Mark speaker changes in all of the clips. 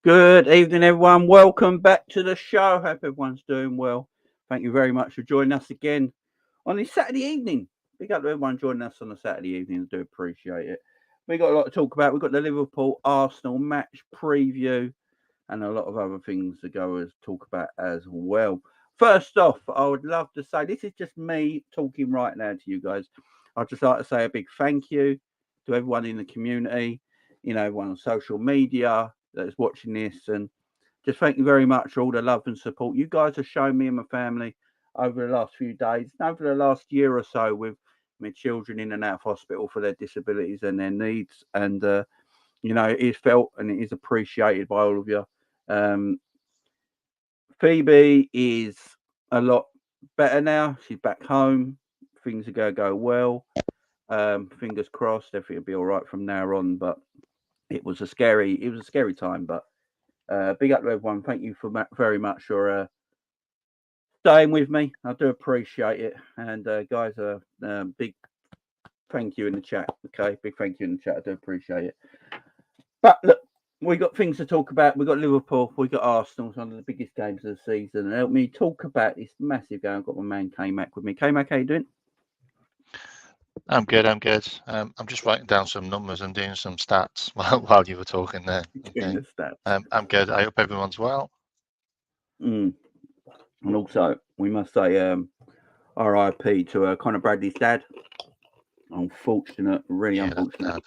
Speaker 1: Good evening, everyone. Welcome back to the show. Hope everyone's doing well. Thank you very much for joining us again on this Saturday evening. Big up to everyone joining us on a Saturday evening. I do appreciate it. We got a lot to talk about. We've got the Liverpool Arsenal match preview and a lot of other things to go as talk about as well. First off, I would love to say this is just me talking right now to you guys. I'd just like to say a big thank you to everyone in the community, everyone on social media that is watching this, and just thank you very much for all the love and support you guys have shown me and my family over the last few days, and over the last year or so with my children in and out of hospital for their disabilities and their needs. And it is felt and it is appreciated by all of you. Um, Phoebe is a lot better now. She's back home. Things are going to go well. Fingers crossed, everything will be all right from now on. But it was a scary time. But big up to everyone. Thank you very much for staying with me. I do appreciate it. And guys, big thank you in the chat. Okay, big thank you in the chat. I do appreciate it. But look, we got things to talk about. We got Liverpool, we got Arsenal, one of the biggest games of the season. And help me talk about this massive game. I've got my man K-Mac with me. K-Mac, how you doing?
Speaker 2: I'm good. I'm just writing down some numbers and doing some stats while you were talking there.
Speaker 1: Okay. The
Speaker 2: I'm good. I hope everyone's well.
Speaker 1: And also, we must say R.I.P. to Conor Bradley's dad. Really unfortunate.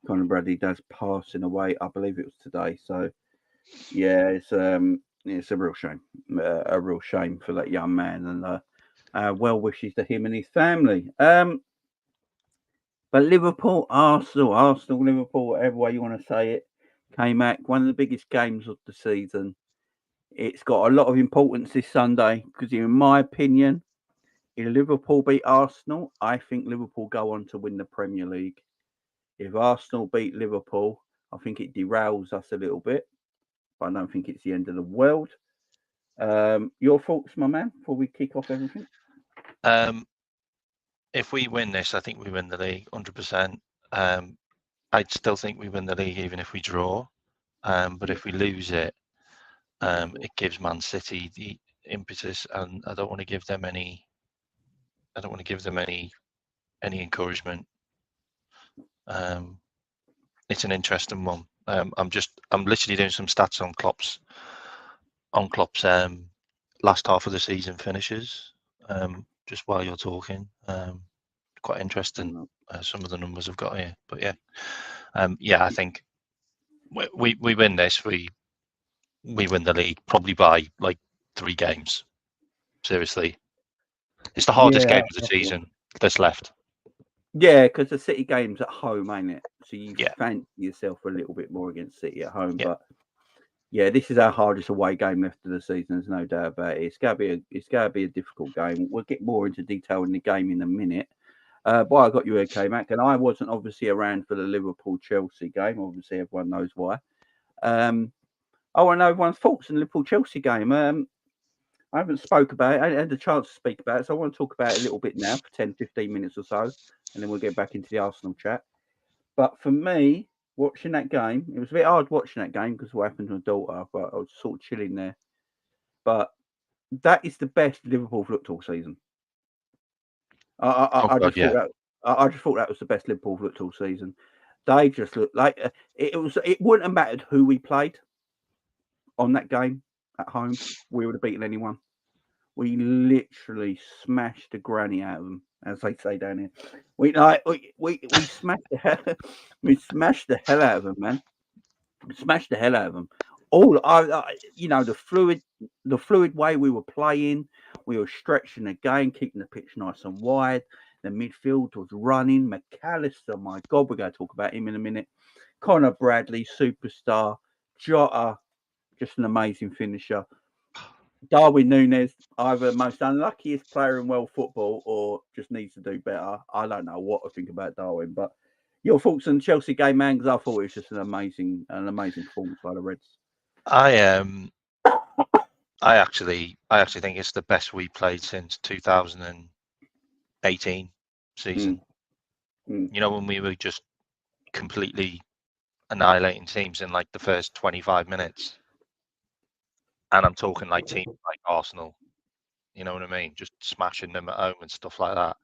Speaker 1: Conor Bradley dad's passing away. I believe it was today. So, yeah, it's a real shame. A real shame for that young man. And well wishes to him and his family. But Liverpool, Arsenal, Liverpool, whatever way you want to say it, K-Mac, one of the biggest games of the season. It's got a lot of importance this Sunday because, in my opinion, if Liverpool beat Arsenal, I think Liverpool go on to win the Premier League. If Arsenal beat Liverpool, I think it derails us a little bit, but I don't think it's the end of the world. Your thoughts, my man, before we kick off everything?
Speaker 2: If we win this, I think we win the league 100%. I'd still think we win the league even if we draw. But if we lose it, it gives Man City the impetus, and I don't want to give them any. I don't want to give them any encouragement. It's an interesting one. I'm literally doing some stats on Klopp's last half of the season finishes. Just while you're talking, quite interesting. Some of the numbers I've got here, but yeah, I think we win this. We win the league probably by like 3 games. Seriously, it's the hardest game of the season that's left.
Speaker 1: Yeah, because the City game's at home, ain't it? So you fancy yourself a little bit more against City at home. But yeah, this is our hardest away game left of the season. There's no doubt about it. It's gonna be a difficult game. We'll get more into detail in the game in a minute. But I got you here, K-Mac, and I wasn't obviously around for the Liverpool-Chelsea game. Obviously, everyone knows why. I want to know everyone's thoughts on the Liverpool-Chelsea game. I haven't spoke about it. I had a chance to speak about it, so I want to talk about it a little bit now for 10, 15 minutes or so, and then we'll get back into the Arsenal chat. But for me, watching that game, it was a bit hard watching that game because of what happened to my daughter, but I was sort of chilling there. But that is the best Liverpool have looked all season. I just thought that was the best Liverpool have looked all season. They just looked like it wouldn't have mattered who we played on that game at home. We would have beaten anyone. We literally smashed the granny out of them, as they say down here. We smashed the hell. We smashed the hell out of them, man. We smashed the hell out of them. The fluid way we were playing, we were stretching the game, keeping the pitch nice and wide. The midfield was running. McAllister, my God, we're going to talk about him in a minute. Conor Bradley, superstar. Jota, just an amazing finisher. Darwin Núñez, either the most unluckiest player in world football or just needs to do better. I don't know what to think about Darwin, but your thoughts on the Chelsea game, man? Because I thought it was just an amazing performance by the Reds.
Speaker 2: I actually think it's the best we played since 2018 season. You know, when we were just completely annihilating teams in like the first 25 minutes. And I'm talking like teams like Arsenal. You know what I mean? Just smashing them at home and stuff like that.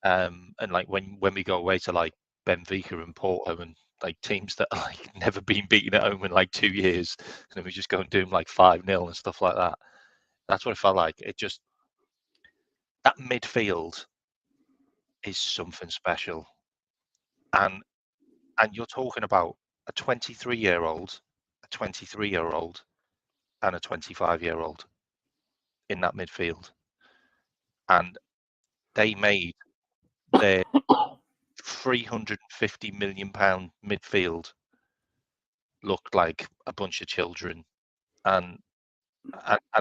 Speaker 2: And like when we go away to like Benfica and Porto and like teams that are like never been beaten at home in like 2 years, and then we just go and do them like 5-0 and stuff like that. That's what it felt like. It just, that midfield is something special. And you're talking about a 23-year-old, a 23-year-old, and a 25-year-old in that midfield. And they made their £350 million midfield look like a bunch of children. And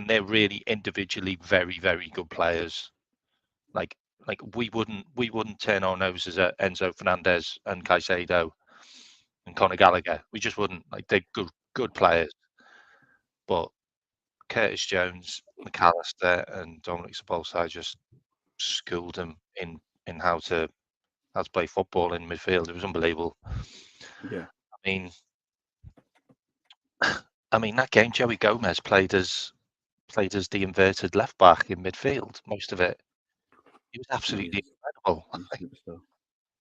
Speaker 2: they're really individually very, very good players. Like we wouldn't turn our noses at Enzo Fernandez and Caicedo and Conor Gallagher. We just wouldn't. Like, they're good players. But Curtis Jones, McAllister, and Dominic Szoboszlai just schooled them in how to play football in midfield. It was unbelievable.
Speaker 1: Yeah.
Speaker 2: I mean that game, Joey Gomez played as the inverted left back in midfield. Most of it. He was absolutely incredible.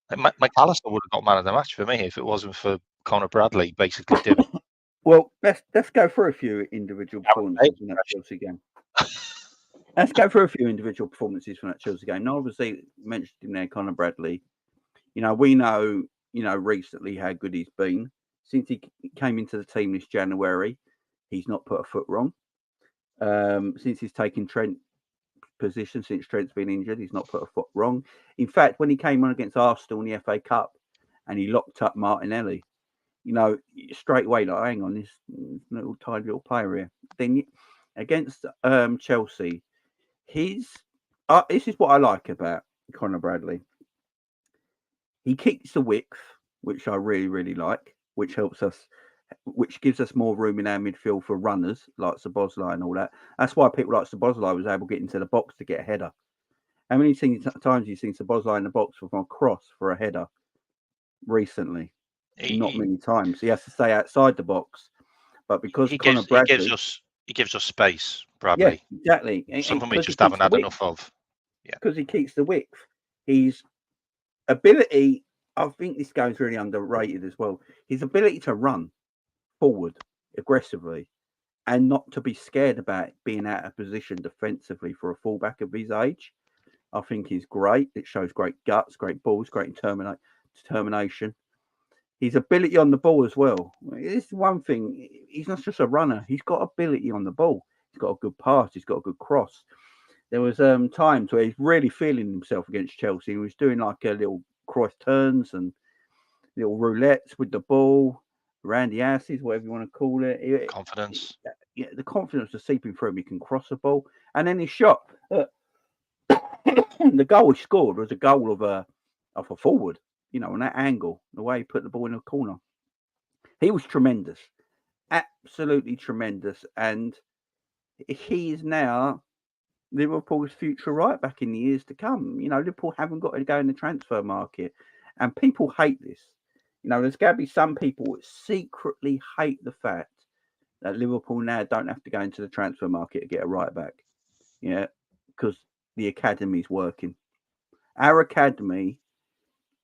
Speaker 2: McAllister would have got man of the match for me if it wasn't for Conor Bradley basically doing.
Speaker 1: Well, let's go through a few individual performances in that Chelsea game. Let's go through a few individual performances from that Chelsea game. Now, obviously, mentioned him there, Conor Bradley. You know, we know, recently how good he's been. Since he came into the team this January, he's not put a foot wrong. Since he's taken Trent's position, since Trent's been injured, he's not put a foot wrong. In fact, when he came on against Arsenal in the FA Cup and he locked up Martinelli, straight away, like, hang on, this little tiny little player here. Then against Chelsea, this is what I like about Conor Bradley. He keeps the width, which I really, really like, which gives us more room in our midfield for runners like Szoboszlai and all that. That's why people like Szoboszlai was able to get into the box to get a header. How many times have you seen Szoboszlai in the box from a cross for a header recently? Not many times. He has to stay outside the box. But because Conor Bradley,
Speaker 2: he gives us space, Bradley.
Speaker 1: Yeah, exactly.
Speaker 2: Something we just haven't had enough of.
Speaker 1: Yeah, because he keeps the width. His ability, I think this game's really underrated as well. His ability to run forward aggressively and not to be scared about being out of position defensively for a fullback of his age, I think is great. It shows great guts, great balls, great determination. His ability on the ball as well. It's one thing. He's not just a runner. He's got ability on the ball. He's got a good pass. He's got a good cross. There was times where he's really feeling himself against Chelsea. He was doing like a little cross turns and little roulettes with the ball, around the asses, whatever you want to call it.
Speaker 2: Confidence.
Speaker 1: Yeah, the confidence was seeping through him. He can cross the ball. And then his shot. The goal he scored was a goal of a forward, on that angle, the way he put the ball in the corner. He was tremendous. Absolutely tremendous. And he is now Liverpool's future right back in the years to come. Liverpool haven't got to go in the transfer market. And people hate this. There's got to be some people that secretly hate the fact that Liverpool now don't have to go into the transfer market to get a right back. Yeah, because the academy's working. Our academy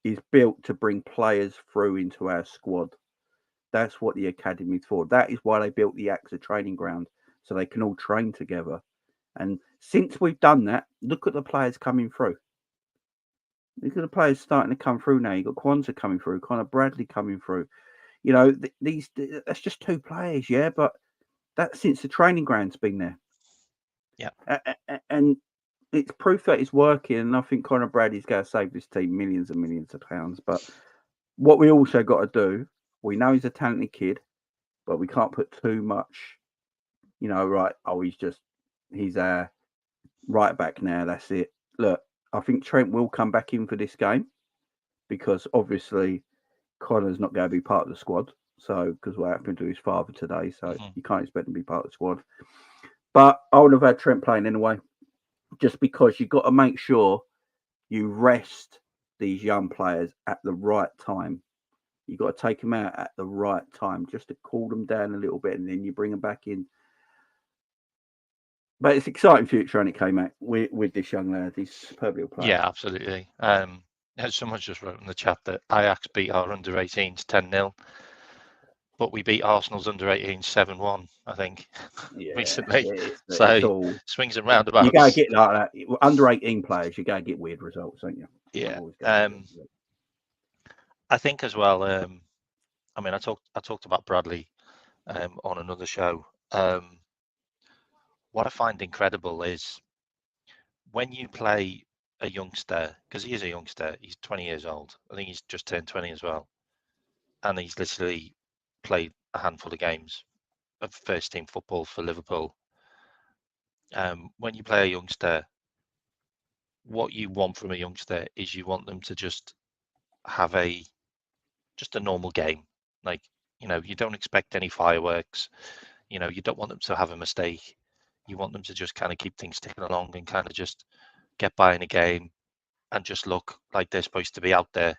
Speaker 1: is built to bring players through into our squad. That's what the academy's for. That is why they built the AXA training ground, so they can all train together. And since we've done that, look at the players coming through. Look at the players starting to come through now. You've got Kwanzaa coming through, Conor Bradley coming through. That's just 2 players, yeah, but that's since the training ground's been there.
Speaker 2: Yeah.
Speaker 1: And it's proof that it's working, and I think Conor Bradley's going to save this team millions and millions of pounds. But what we also got to do, we know he's a talented kid, but we can't put too much, right, he's our right back now, that's it. Look, I think Trent will come back in for this game because obviously Conor's not going to be part of the squad. So, because what happened to his father today, so you can't expect him to be part of the squad. But I would have had Trent playing anyway, just because you've got to make sure you rest these young players at the right time. You've got to take them out at the right time just to cool them down a little bit, and then you bring them back in But it's exciting future, and it came out with this young lad. He's a superb little player.
Speaker 2: Yeah, absolutely. Someone just wrote in the chat that Ajax beat our under-18s 10-0, but we beat Arsenal's under-18s 7-1, I think, recently. So
Speaker 1: it's all
Speaker 2: swings and
Speaker 1: you
Speaker 2: roundabouts.
Speaker 1: gotta get like that. Under 18 players, you gotta get weird results, don't you?
Speaker 2: Yeah. I think as well. I mean, I talked about Bradley on another show. What I find incredible is when you play a youngster, because he is a youngster, he's 20 years old. I think he's just turned 20 as well. And he's literally played a handful of games of first team football for Liverpool. When you play a youngster, what you want from a youngster is you want them to just have a normal game. Like, you don't expect any fireworks. You don't want them to have a mistake. You want them to just kind of keep things ticking along and kind of just get by in a game and just look like they're supposed to be out there.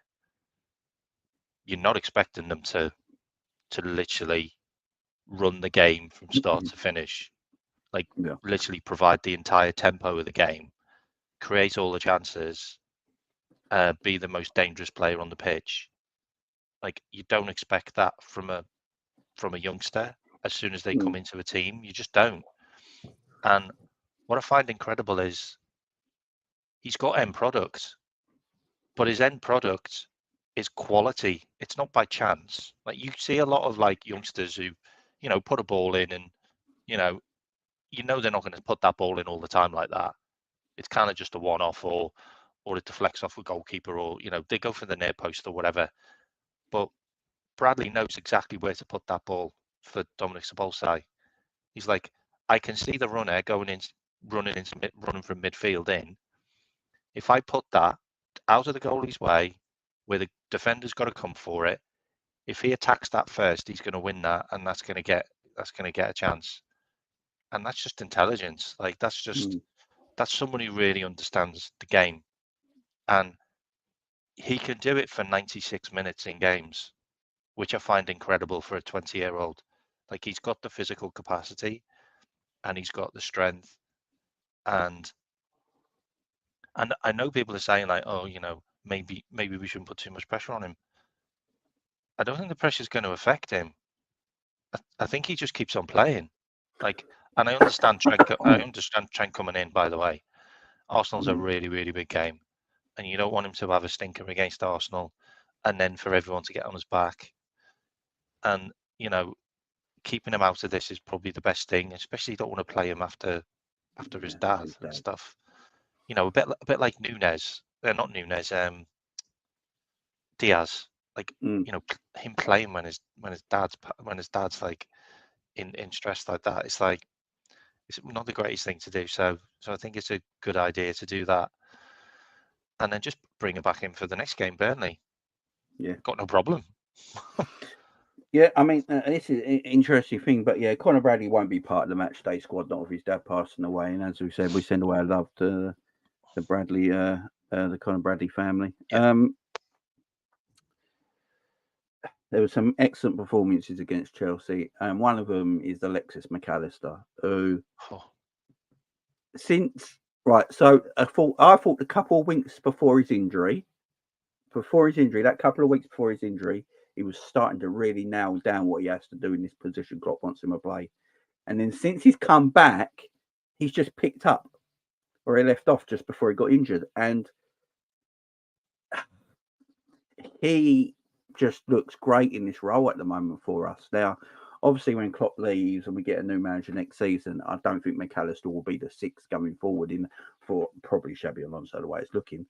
Speaker 2: You're not expecting them to literally run the game from start to finish, like literally provide the entire tempo of the game, create all the chances, be the most dangerous player on the pitch. Like, you don't expect that from a youngster as soon as they come into a team. You just don't. And what I find incredible is he's got end product, but his end product is quality. It's not by chance. Like, you see a lot of like youngsters who, put a ball in and, they're not going to put that ball in all the time like that. It's kind of just a one-off, or it deflects off a goalkeeper, or, they go for the near post or whatever. But Bradley knows exactly where to put that ball for Dominic Szoboszlai. He's like, I can see the runner running from midfield in. If I put that out of the goalie's way, where the defender's got to come for it, if he attacks that first, he's going to win that, and that's going to get a chance. And that's just intelligence. Like, that's someone who really understands the game, and he can do it for 96 minutes in games, which I find incredible for a 20-year-old. Like, he's got the physical capacity, and he's got the strength, and I know people are saying like, oh, maybe we shouldn't put too much pressure on him. I don't think the pressure is going to affect him. I think he just keeps on playing. Like, and I understand Trent coming in, by the way. Arsenal's a really, really big game, and you don't want him to have a stinker against Arsenal and then for everyone to get on his back. And, keeping him out of this is probably the best thing, especially you don't want to play him after his dad and stuff. A bit like Nunes. Not Nunes, Diaz. Like, him playing when his dad's like in stress like that. It's like, it's not the greatest thing to do. So I think it's a good idea to do that, and then just bring him back in for the next game, Burnley.
Speaker 1: Yeah,
Speaker 2: got no problem.
Speaker 1: Yeah, I mean, this is an interesting thing, but yeah, Conor Bradley won't be part of the match day squad, not of his dad passing away. And as we said, we send away our love to the Bradley, the Conor Bradley family.
Speaker 2: Yeah.
Speaker 1: There were some excellent performances against Chelsea, and one of them is Alexis McAllister, who I thought a couple of weeks before his injury, that couple of weeks before his injury, he was starting to really nail down what he has to do in this position Klopp wants him to play. And then since he's come back, he's just picked up where he left off just before he got injured. And he just looks great in this role at the moment for us. Now, obviously, when Klopp leaves and we get a new manager next season, I don't think McAllister will be the sixth going forward for probably Xabi Alonso, the way it's looking.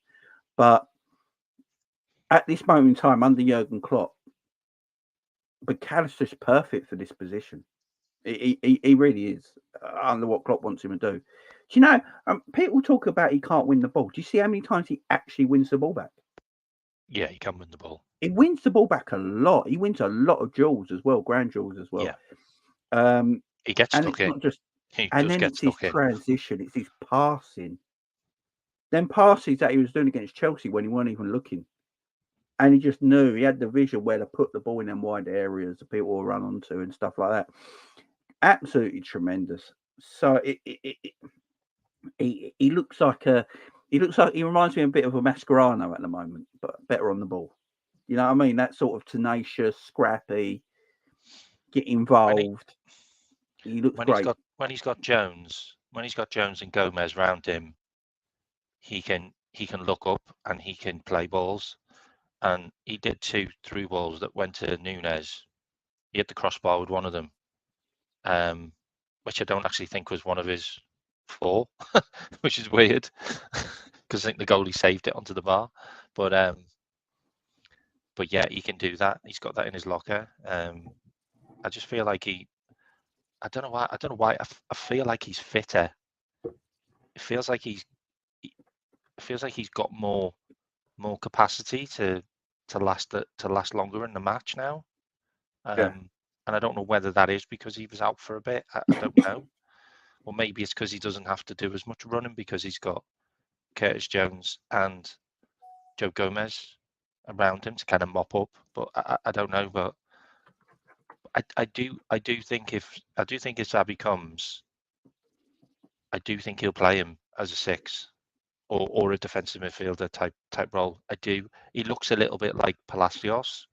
Speaker 1: But at this moment in time, under Jurgen Klopp, McAllister's perfect for this position. He really is, under what Klopp wants him to do. People talk about he can't win the ball. Do you see how many times he actually wins the ball back?
Speaker 2: Yeah, he can win the ball.
Speaker 1: He wins the ball back a lot. He wins a lot of duels as well, grand duels as well.
Speaker 2: Yeah. He gets
Speaker 1: and
Speaker 2: stuck
Speaker 1: it's
Speaker 2: in.
Speaker 1: not just,
Speaker 2: he
Speaker 1: and then it's his transition, it's his passing. Then passes that he was doing against Chelsea when he weren't even looking. And he just knew, he had the vision where to put the ball in them wide areas that people will run onto and stuff like that. Absolutely tremendous. So he looks like he reminds me a bit of a Mascherano at the moment, but better on the ball. You know what I mean? That sort of tenacious, scrappy, get involved. He looks great.
Speaker 2: When he's got Jones and Gomez round him, he can look up and he can play balls. And he did 2 through balls that went to Nunes. He hit the crossbar with one of them, which I don't actually think was one of his 4, which is weird because I think the goalie saved it onto the bar. But yeah, he can do that. He's got that in his locker. I just feel like I don't know why. I feel like he's fitter. It feels like he's got more capacity to last longer in the match now. And I don't know whether that is because he was out for a bit. I don't know. Or maybe it's because he doesn't have to do as much running because he's got Curtis Jones and Joe Gomez around him to kind of mop up. But I don't know. But I do think if Zabi comes, I do think he'll play him as a 6 or a defensive midfielder type role. I do. He looks a little bit like Palacios,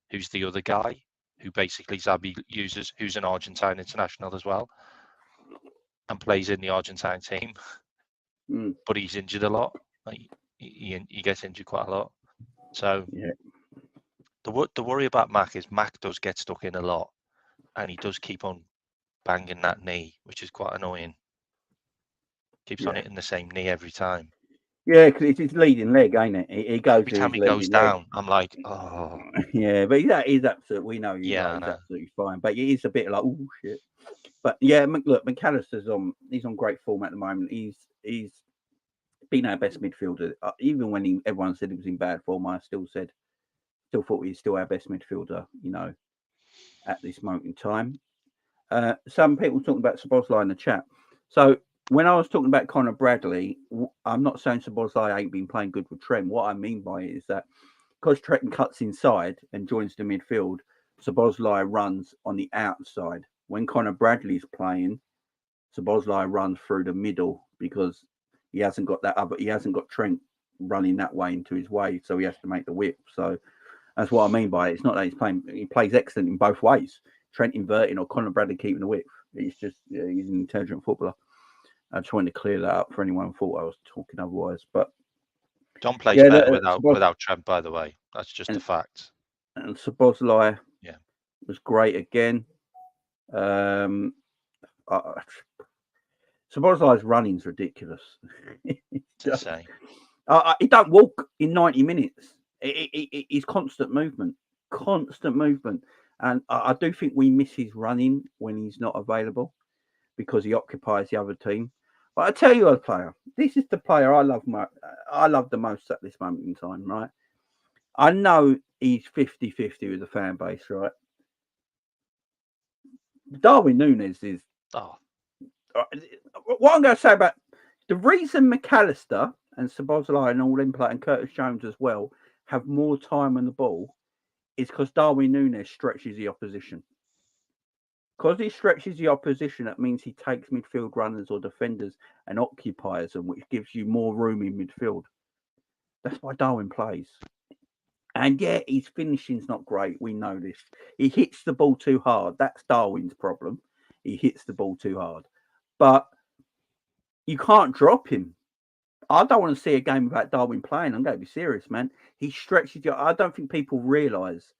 Speaker 2: who's the other guy who basically Zabi uses, who's an Argentine international as well, and plays in the Argentine team. But he's injured a lot. Like, he gets injured quite a lot. So
Speaker 1: yeah.
Speaker 2: The worry about Mac is Mac does get stuck in a lot, and he does keep on banging that knee, which is quite annoying. Keeps on hitting the same knee every time.
Speaker 1: Yeah, because it's his leading leg, ain't it? He goes
Speaker 2: every time he goes down. I'm like, oh.
Speaker 1: Yeah, but he's absolutely. We know he's absolutely fine. But he's a bit like, oh shit. But yeah, look, McAllister's he's on great form at the moment. He's been our best midfielder. Even when everyone said he was in bad form, I still thought he's still our best midfielder. You know, at this moment in time. Some people talking about Szoboszlai in the chat. So when I was talking about Conor Bradley, I'm not saying Szoboszlai ain't been playing good with Trent. What I mean by it is that because Trent cuts inside and joins the midfield, Szoboszlai runs on the outside. When Conor Bradley's playing, Szoboszlai runs through the middle because he hasn't got Trent running that way into his way, so he has to make the whip. So that's what I mean by it. It's not that he plays excellent in both ways. Trent inverting or Conor Bradley keeping the width. It's just he's an intelligent footballer. I just wanted to clear that up for anyone who thought I was talking otherwise. But
Speaker 2: John plays better without Trent, by the way. That's just a fact.
Speaker 1: And Szoboszlai was great again. Szoboszlai's running's ridiculous.
Speaker 2: It's insane.
Speaker 1: He don't walk in 90 minutes. It's constant movement. And I do think we miss his running when he's not available because he occupies the other team. But I tell you a player, this is the player I love the most at this moment in time, right? I know he's 50-50 with the fan base, right? Darwin Núñez is... What I'm going to say about... The reason McAllister and Szoboszlai and all them players, and Curtis Jones as well, have more time on the ball is because Darwin Núñez stretches the opposition. Because he stretches the opposition, that means he takes midfield runners or defenders and occupies them, which gives you more room in midfield. That's why Darwin plays. And yeah, his finishing's not great. We know this. He hits the ball too hard. That's Darwin's problem. He hits the ball too hard. But you can't drop him. I don't want to see a game without Darwin playing. I'm going to be serious, man. He stretches you. I don't think people realise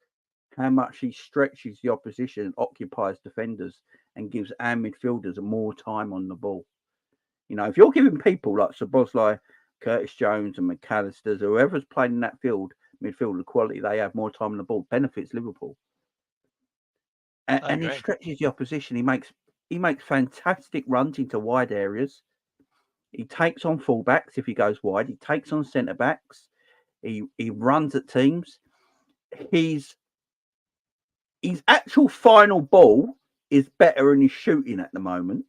Speaker 1: how much he stretches the opposition, occupies defenders, and gives our midfielders more time on the ball. You know, if you're giving people like Szoboszlai, Curtis Jones, and McAllister, whoever's playing in that midfield, the quality they have more time on the ball benefits Liverpool. And he stretches the opposition. He makes fantastic runs into wide areas. He takes on fullbacks if he goes wide. He takes on centre backs. He runs at teams. His actual final ball is better than his shooting at the moment.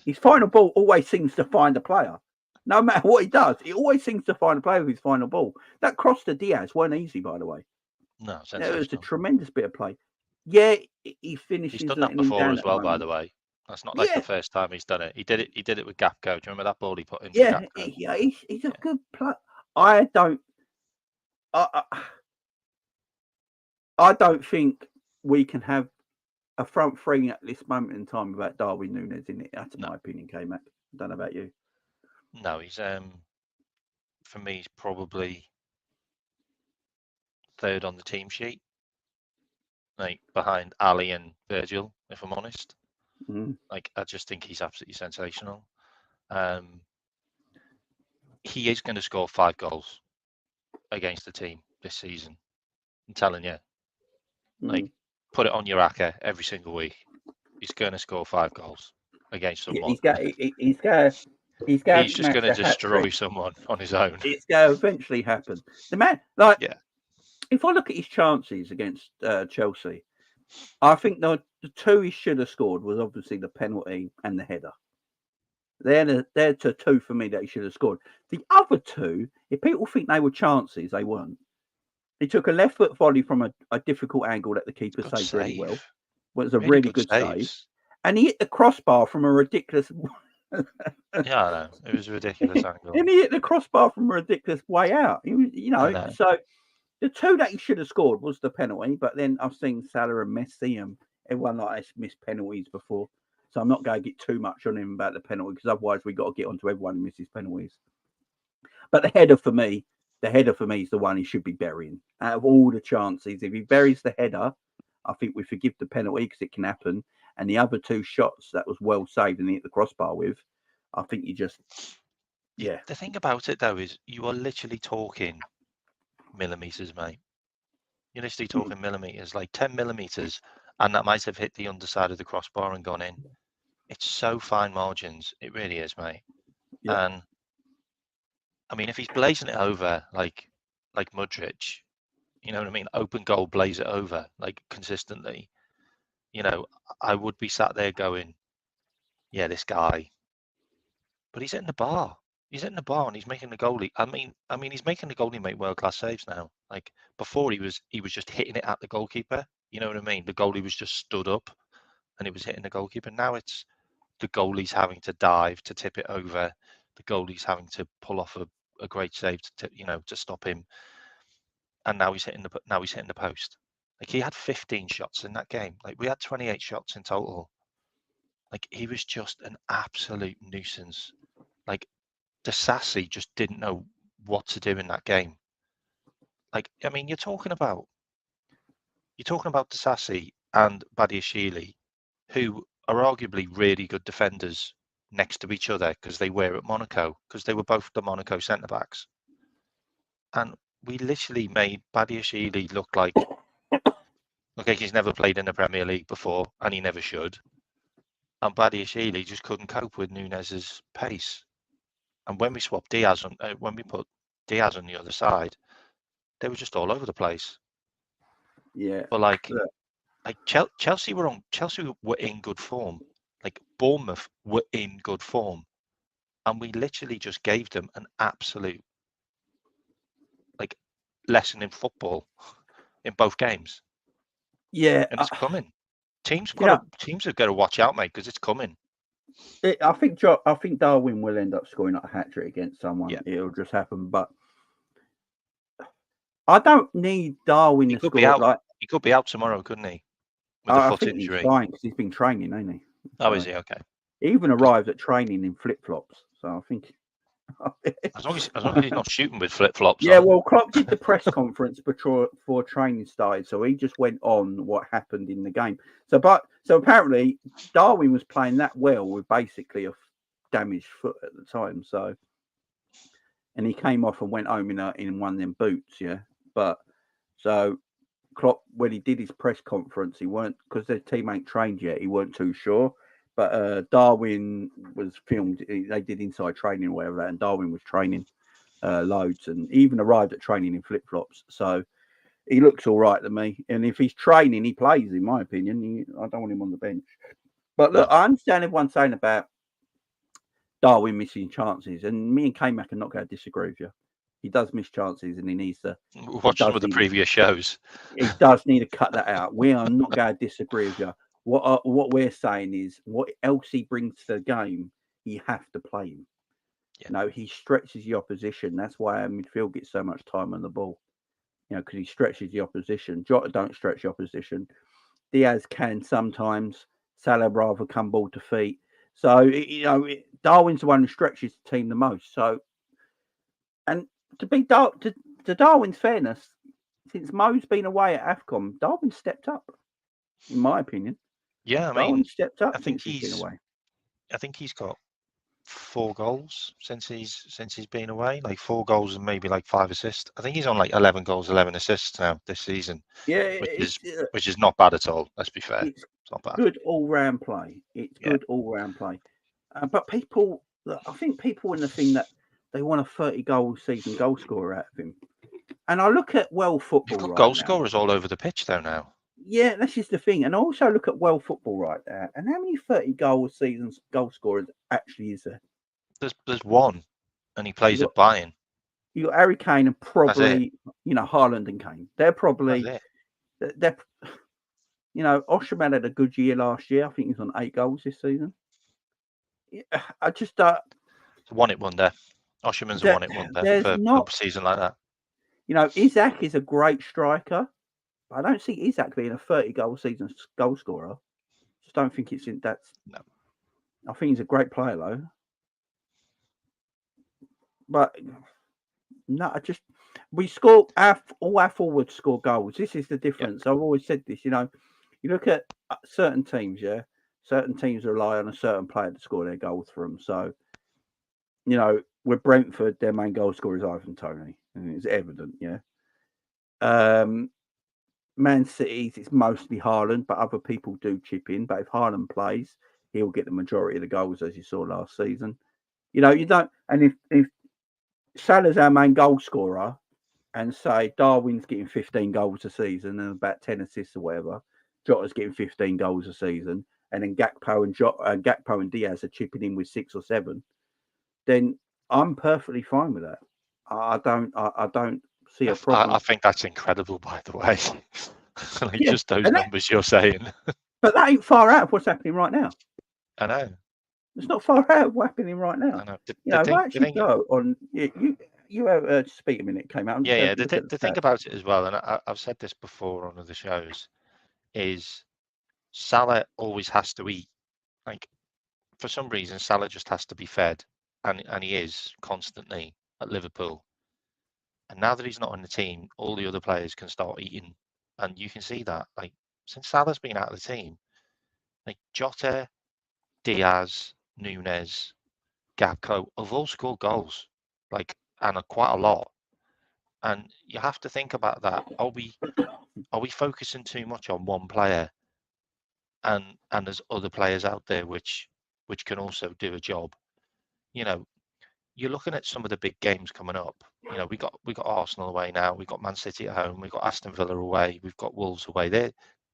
Speaker 1: His final ball always seems to find a player. No matter what he does, he always seems to find a player with his final ball. That cross to Diaz weren't easy, by the way.
Speaker 2: No,
Speaker 1: it was a tremendous bit of play. Yeah, he finishes.
Speaker 2: He's done that before as well, by the way. That's not like the
Speaker 1: Yeah,
Speaker 2: first time he's done it. He did it with Gapco. Do you remember that ball he put in for
Speaker 1: yeah,
Speaker 2: Gapco?
Speaker 1: yeah. He's a good player. I don't think we can have a front three at this moment in time without Darwin Núñez in it. That's
Speaker 2: No.
Speaker 1: my opinion, K-Mac. I don't know about you.
Speaker 2: No, he's for me he's probably third on the team sheet, like behind Ali and Virgil, if I'm honest.
Speaker 1: Mm.
Speaker 2: Like I just think he's absolutely sensational. He is going to score 5 goals against the team this season. I'm telling you. Like, put it on your ACCA every single week. He's going to score 5 goals against someone.
Speaker 1: He's going
Speaker 2: He's
Speaker 1: to
Speaker 2: just
Speaker 1: smash
Speaker 2: going to
Speaker 1: the
Speaker 2: destroy
Speaker 1: hat-trick.
Speaker 2: someone on his own.
Speaker 1: It's going to eventually happen. The man, like,
Speaker 2: Yeah.
Speaker 1: if I look at his chances against Chelsea, I think the 2 he should have scored was obviously the penalty and the header. They're the 2 for me that he should have scored. The other 2, if people think they were chances, they weren't. He took a left foot volley from a difficult angle that the keeper
Speaker 2: Good
Speaker 1: saved really well.
Speaker 2: save.
Speaker 1: It was a really good save.
Speaker 2: saves.
Speaker 1: And he hit the crossbar from a ridiculous.
Speaker 2: Yeah, I know. It was a ridiculous angle.
Speaker 1: And he hit the crossbar from a ridiculous way out. So the 2 that he should have scored was the penalty. But then I've seen Salah and Messi and everyone like us miss penalties before. So I'm not going to get too much on him about the penalty because otherwise we've got to get onto everyone who misses penalties. But the header for me is the one he should be burying. Out of all the chances, if he buries the header, I think we forgive the penalty because it can happen. And the other 2 shots that was well saved and he hit the crossbar with, I think you just, yeah.
Speaker 2: The thing about it though is you are literally talking millimeters, mate. You're literally talking millimeters, like 10 millimeters, and that might have hit the underside of the crossbar and gone in. It's so fine margins. It really is, mate.
Speaker 1: Yeah.
Speaker 2: And I mean, if he's blazing it over like Mudryk, you know what I mean? Open goal, blaze it over like consistently. You know, I would be sat there going, yeah, this guy. But he's hitting the bar. He's hitting the bar and he's making the goalie. I mean, he's making the goalie make world-class saves now. Like before, he was just hitting it at the goalkeeper. You know what I mean? The goalie was just stood up and he was hitting the goalkeeper. Now it's the goalie's having to dive to tip it over. The goalie's having to pull off a great save to stop him. And now he's hitting the post. Like he had 15 shots in that game. Like we had 28 shots in total. Like he was just an absolute nuisance. Like Sassy just didn't know what to do in that game. Like I mean, you're talking about Sassy and Badiashile, who are arguably really good defenders next to each other because they were at Monaco, because they were both the Monaco centre backs. And we literally made Badiashile look like he's never played in the Premier League before, and he never should. And Badiashile just couldn't cope with Núñez's pace. And when we swapped Diaz when we put Diaz on the other side, they were just all over the place.
Speaker 1: Yeah.
Speaker 2: But like Chelsea were in good form. Like Bournemouth were in good form, and we literally just gave them an absolute lesson in football in both games.
Speaker 1: Yeah,
Speaker 2: and it's coming. Teams have got to watch out, mate, because it's coming.
Speaker 1: I think Darwin will end up scoring a hat trick against someone. Yeah. It'll just happen, but I don't need Darwin to score.
Speaker 2: He could be out tomorrow, couldn't he? With
Speaker 1: I
Speaker 2: a foot
Speaker 1: think
Speaker 2: injury.
Speaker 1: He's fine because he's been training, ain't he?
Speaker 2: Oh, is he? Okay.
Speaker 1: He even arrived at training in flip flops, so I think.
Speaker 2: as long as he's not shooting with flip flops.
Speaker 1: Yeah, well, Klopp did the press conference before training started, so he just went on what happened in the game. So apparently Darwin was playing that well with basically a damaged foot at the time. So, and he came off and went home in one of them boots. Yeah, but so Klopp, when he did his press conference, he weren't, because their team ain't trained yet. He weren't too sure. But Darwin was filmed. They did inside training or whatever, and Darwin was training loads, and even arrived at training in flip flops. So he looks all right to me. And if he's training, he plays. In my opinion, I don't want him on the bench. But look, I understand everyone saying about Darwin missing chances, and me and K-Mac are not going to disagree with you. He does miss chances, and he needs to
Speaker 2: watch some of the previous shows.
Speaker 1: He does need to cut that out. We are not going to disagree with you. What we're saying is, what else he brings to the game, you have to play him.
Speaker 2: Yeah.
Speaker 1: You know, he stretches the opposition. That's why our midfield gets so much time on the ball. You know, because he stretches the opposition. Jota don't stretch the opposition. Diaz can sometimes. Salah rather come ball to feet. So Darwin's the one who stretches the team the most. So, and to Darwin's fairness, since Mo's been away at AFCON, Darwin stepped up, in my opinion.
Speaker 2: Yeah, I
Speaker 1: Darwin
Speaker 2: mean,
Speaker 1: stepped up
Speaker 2: I think
Speaker 1: since he's been away.
Speaker 2: I think he's got 4 goals since he's been away, like 4 goals and maybe like 5 assists. I think he's on like 11 goals, 11 assists now this season,
Speaker 1: Yeah,
Speaker 2: which is not bad at all. Let's be fair,
Speaker 1: it's
Speaker 2: it's not bad.
Speaker 1: good all round play. It's
Speaker 2: Yeah.
Speaker 1: good all round play. But I think people in the thing that they want a 30 goal season goal scorer out of him. And I look at world football
Speaker 2: You've got
Speaker 1: right
Speaker 2: goal
Speaker 1: now.
Speaker 2: scorers all over the pitch though now.
Speaker 1: Yeah, that's just the thing. And I also look at world football right now. And how many 30 goal seasons goal scorers actually is there?
Speaker 2: There's one, and he plays
Speaker 1: You
Speaker 2: at Bayern.
Speaker 1: You got Harry Kane and probably Haaland and Kane. They're probably they're Oshman had a good year last year. I think he's on 8 goals this season. Yeah, I just
Speaker 2: one-hit wonder. Osherman's a one-hit wonder for a season like that.
Speaker 1: Isaac is a great striker. But I don't see Isaac being a 30 goal season goal scorer. Just don't think it's in that.
Speaker 2: No.
Speaker 1: I think he's a great player though. But no, we score all our forwards score goals. This is the difference. Yeah. I've always said this. You look at certain teams. Yeah, certain teams rely on a certain player to score their goals for them. So, with Brentford, their main goal scorer is Ivan Toney, and it's evident. Yeah. Man City's, it's mostly Haaland, but other people do chip in. But if Haaland plays, he'll get the majority of the goals, as you saw last season. You don't. And if Salah's our main goal scorer, and say Darwin's getting 15 goals a season and about 10 assists or whatever, Jota's getting 15 goals a season, and then Gakpo and Diaz are chipping in with 6 or 7, then I'm perfectly fine with that. I don't see a problem.
Speaker 2: I think that's incredible, by the way. Just those numbers you're saying.
Speaker 1: But that ain't far out of what's happening right now.
Speaker 2: I know.
Speaker 1: It's not far out of what's happening right now.
Speaker 2: I know.
Speaker 1: Go on, you speak a minute came out.
Speaker 2: Yeah. The thing about it as well, and I've said this before on other shows, is Salah always has to eat. Like, for some reason, Salah just has to be fed, and he is constantly at Liverpool. And now that he's not in the team, all the other players can start eating, and you can see that. Like, since Salah's been out of the team, like Jota, Diaz, Nunes, Gakpo have all scored goals, and quite a lot. And you have to think about that. Are we focusing too much on one player? And there's other players out there which can also do a job. You're looking at some of the big games coming up. We got Arsenal away now. We've got Man City at home. We've got Aston Villa away. We've got Wolves away there,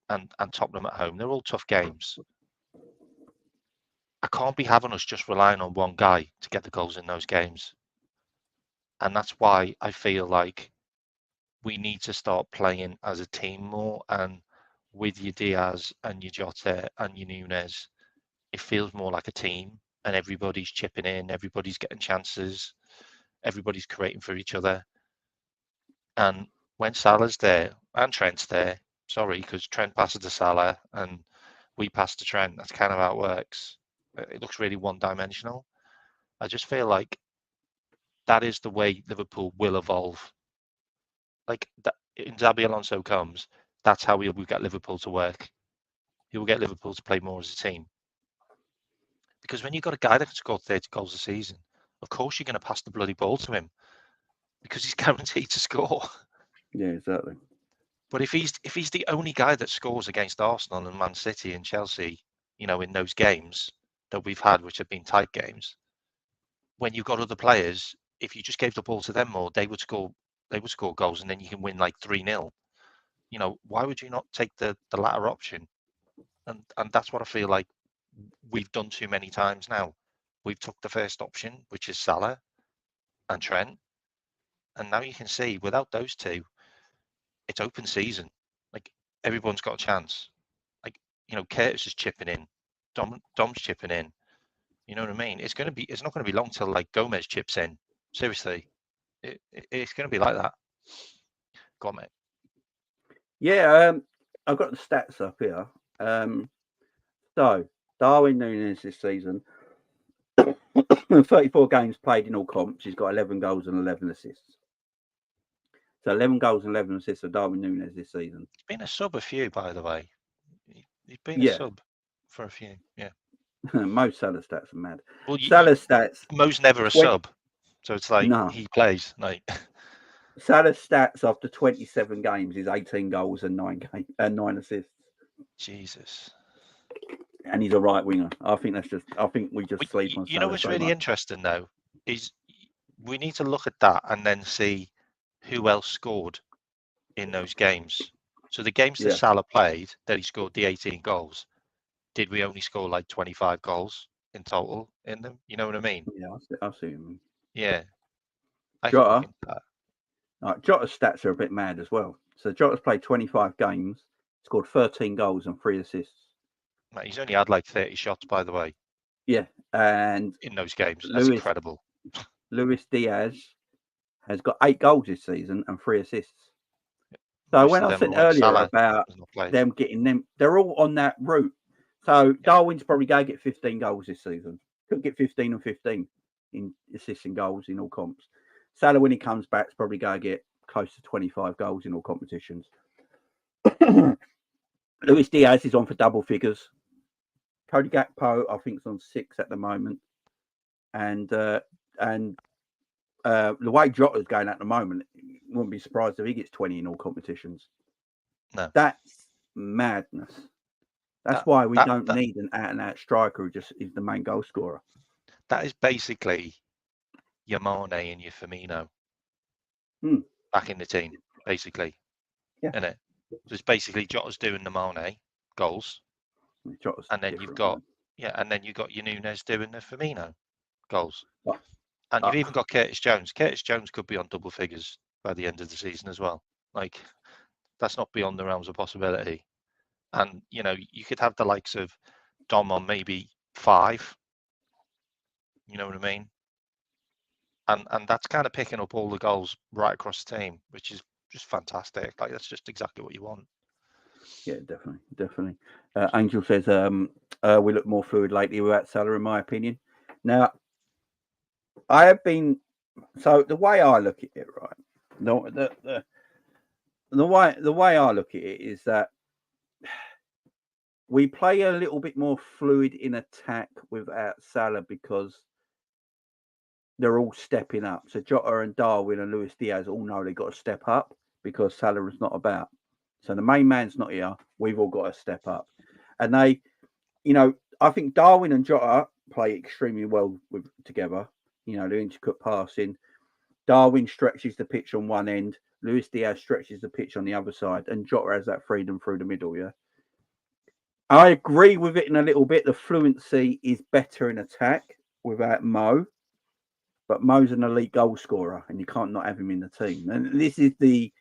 Speaker 2: and Tottenham at home. They're all tough games. I can't be having us just relying on one guy to get the goals in those games. And that's why I feel like we need to start playing as a team more. And with your Diaz and your Jota and your Nunes, it feels more like a team, and everybody's chipping in, everybody's getting chances, everybody's creating for each other. And when Salah's there and Trent's there, because Trent passes to Salah and we pass to Trent, that's kind of how it works. It looks really one-dimensional. I just feel like that is the way Liverpool will evolve. Like, that, in Xabi Alonso comes, that's how we will get Liverpool to work. He will get Liverpool to play more as a team. Because when you've got a guy that can score 30 goals a season, of course you're going to pass the bloody ball to him because he's guaranteed to score.
Speaker 1: Yeah, exactly.
Speaker 2: But if he's the only guy that scores against Arsenal and Man City and Chelsea, in those games that we've had, which have been tight games, when you've got other players, if you just gave the ball to them more, they would score goals, and then you can win like 3-0. Why would you not take the latter option? And that's what I feel like we've done too many times now. We've took the first option, which is Salah and Trent, and now you can see without those two, it's open season. Like, everyone's got a chance. Like, Curtis is chipping in, Dom's chipping in. You know what I mean? It's not going to be long till like Gomez chips in. Seriously, it's going to be like that. Go on, mate.
Speaker 1: Yeah, I've got the stats up here. So Darwin Núñez this season, 34 games played in all comps. He's got 11 goals and 11 assists. So 11 goals and 11 assists for Darwin Núñez this season.
Speaker 2: He's been a sub a few, by the way. He's been a sub for a few. Yeah.
Speaker 1: Most Salah stats are mad.
Speaker 2: Well,
Speaker 1: Salah stats.
Speaker 2: Mo's never a sub, so it's like he plays. Like
Speaker 1: Salah stats after 27 games is 18 goals and 9 assists.
Speaker 2: Jesus.
Speaker 1: And he's a right winger. I think we just sleep on Salah.
Speaker 2: You know what's really interesting though is we need to look at that and then see who else scored in those games. So the games that Salah played, that he scored the 18 goals, did we only score like 25 goals in total in them? You know what I mean?
Speaker 1: Yeah, I see him.
Speaker 2: Yeah.
Speaker 1: Jota. Jota's stats are a bit mad as well. So Jota's played 25 games, scored 13 goals and 3 assists.
Speaker 2: Mate, he's only had like 30 shots, by the way.
Speaker 1: Yeah, and
Speaker 2: in those games, that's incredible.
Speaker 1: Luis Diaz has got 8 goals this season and 3 assists. So when I said earlier about them getting them, they're all on that route. So Darwin's probably going to get 15 goals this season. Could get 15 and 15 in assists and goals in all comps. Salah, when he comes back, is probably going to get close to 25 goals in all competitions. Luis Diaz is on for double figures. Cody Gakpo, I think, is on 6 at the moment. And the way Jota's going at the moment, wouldn't be surprised if he gets 20 in all competitions.
Speaker 2: No.
Speaker 1: That's madness. That's why we don't need an out-and-out striker who just is the main goal scorer.
Speaker 2: That is basically your Mane and your Firmino back in the team, basically. Yeah. Isn't it? So it's basically Jota's doing the Mane goals.
Speaker 1: Jota's
Speaker 2: and then you've got your Núñez doing the Firmino goals. And you've even got Curtis Jones. Curtis Jones could be on double figures by the end of the season as well. Like, that's not beyond the realms of possibility. And, you could have the likes of Dom on maybe 5. You know what I mean? And that's kind of picking up all the goals right across the team, which is just fantastic. Like, that's just exactly what you want.
Speaker 1: Yeah, definitely. Angel says, we look more fluid lately without Salah, in my opinion. Now, I have been... So, the way I look at it, right? The way I look at it is that we play a little bit more fluid in attack without Salah because they're all stepping up. So Jota and Darwin and Luis Diaz all know they've got to step up because Salah is not about. So the main man's not here. We've all got to step up. And they, I think Darwin and Jota play extremely well together. The intricate passing. Darwin stretches the pitch on one end. Luis Diaz stretches the pitch on the other side. And Jota has that freedom through the middle, yeah. I agree with it in a little bit. The fluency is better in attack without Mo. But Mo's an elite goal scorer, and you can't not have him in the team. And this is the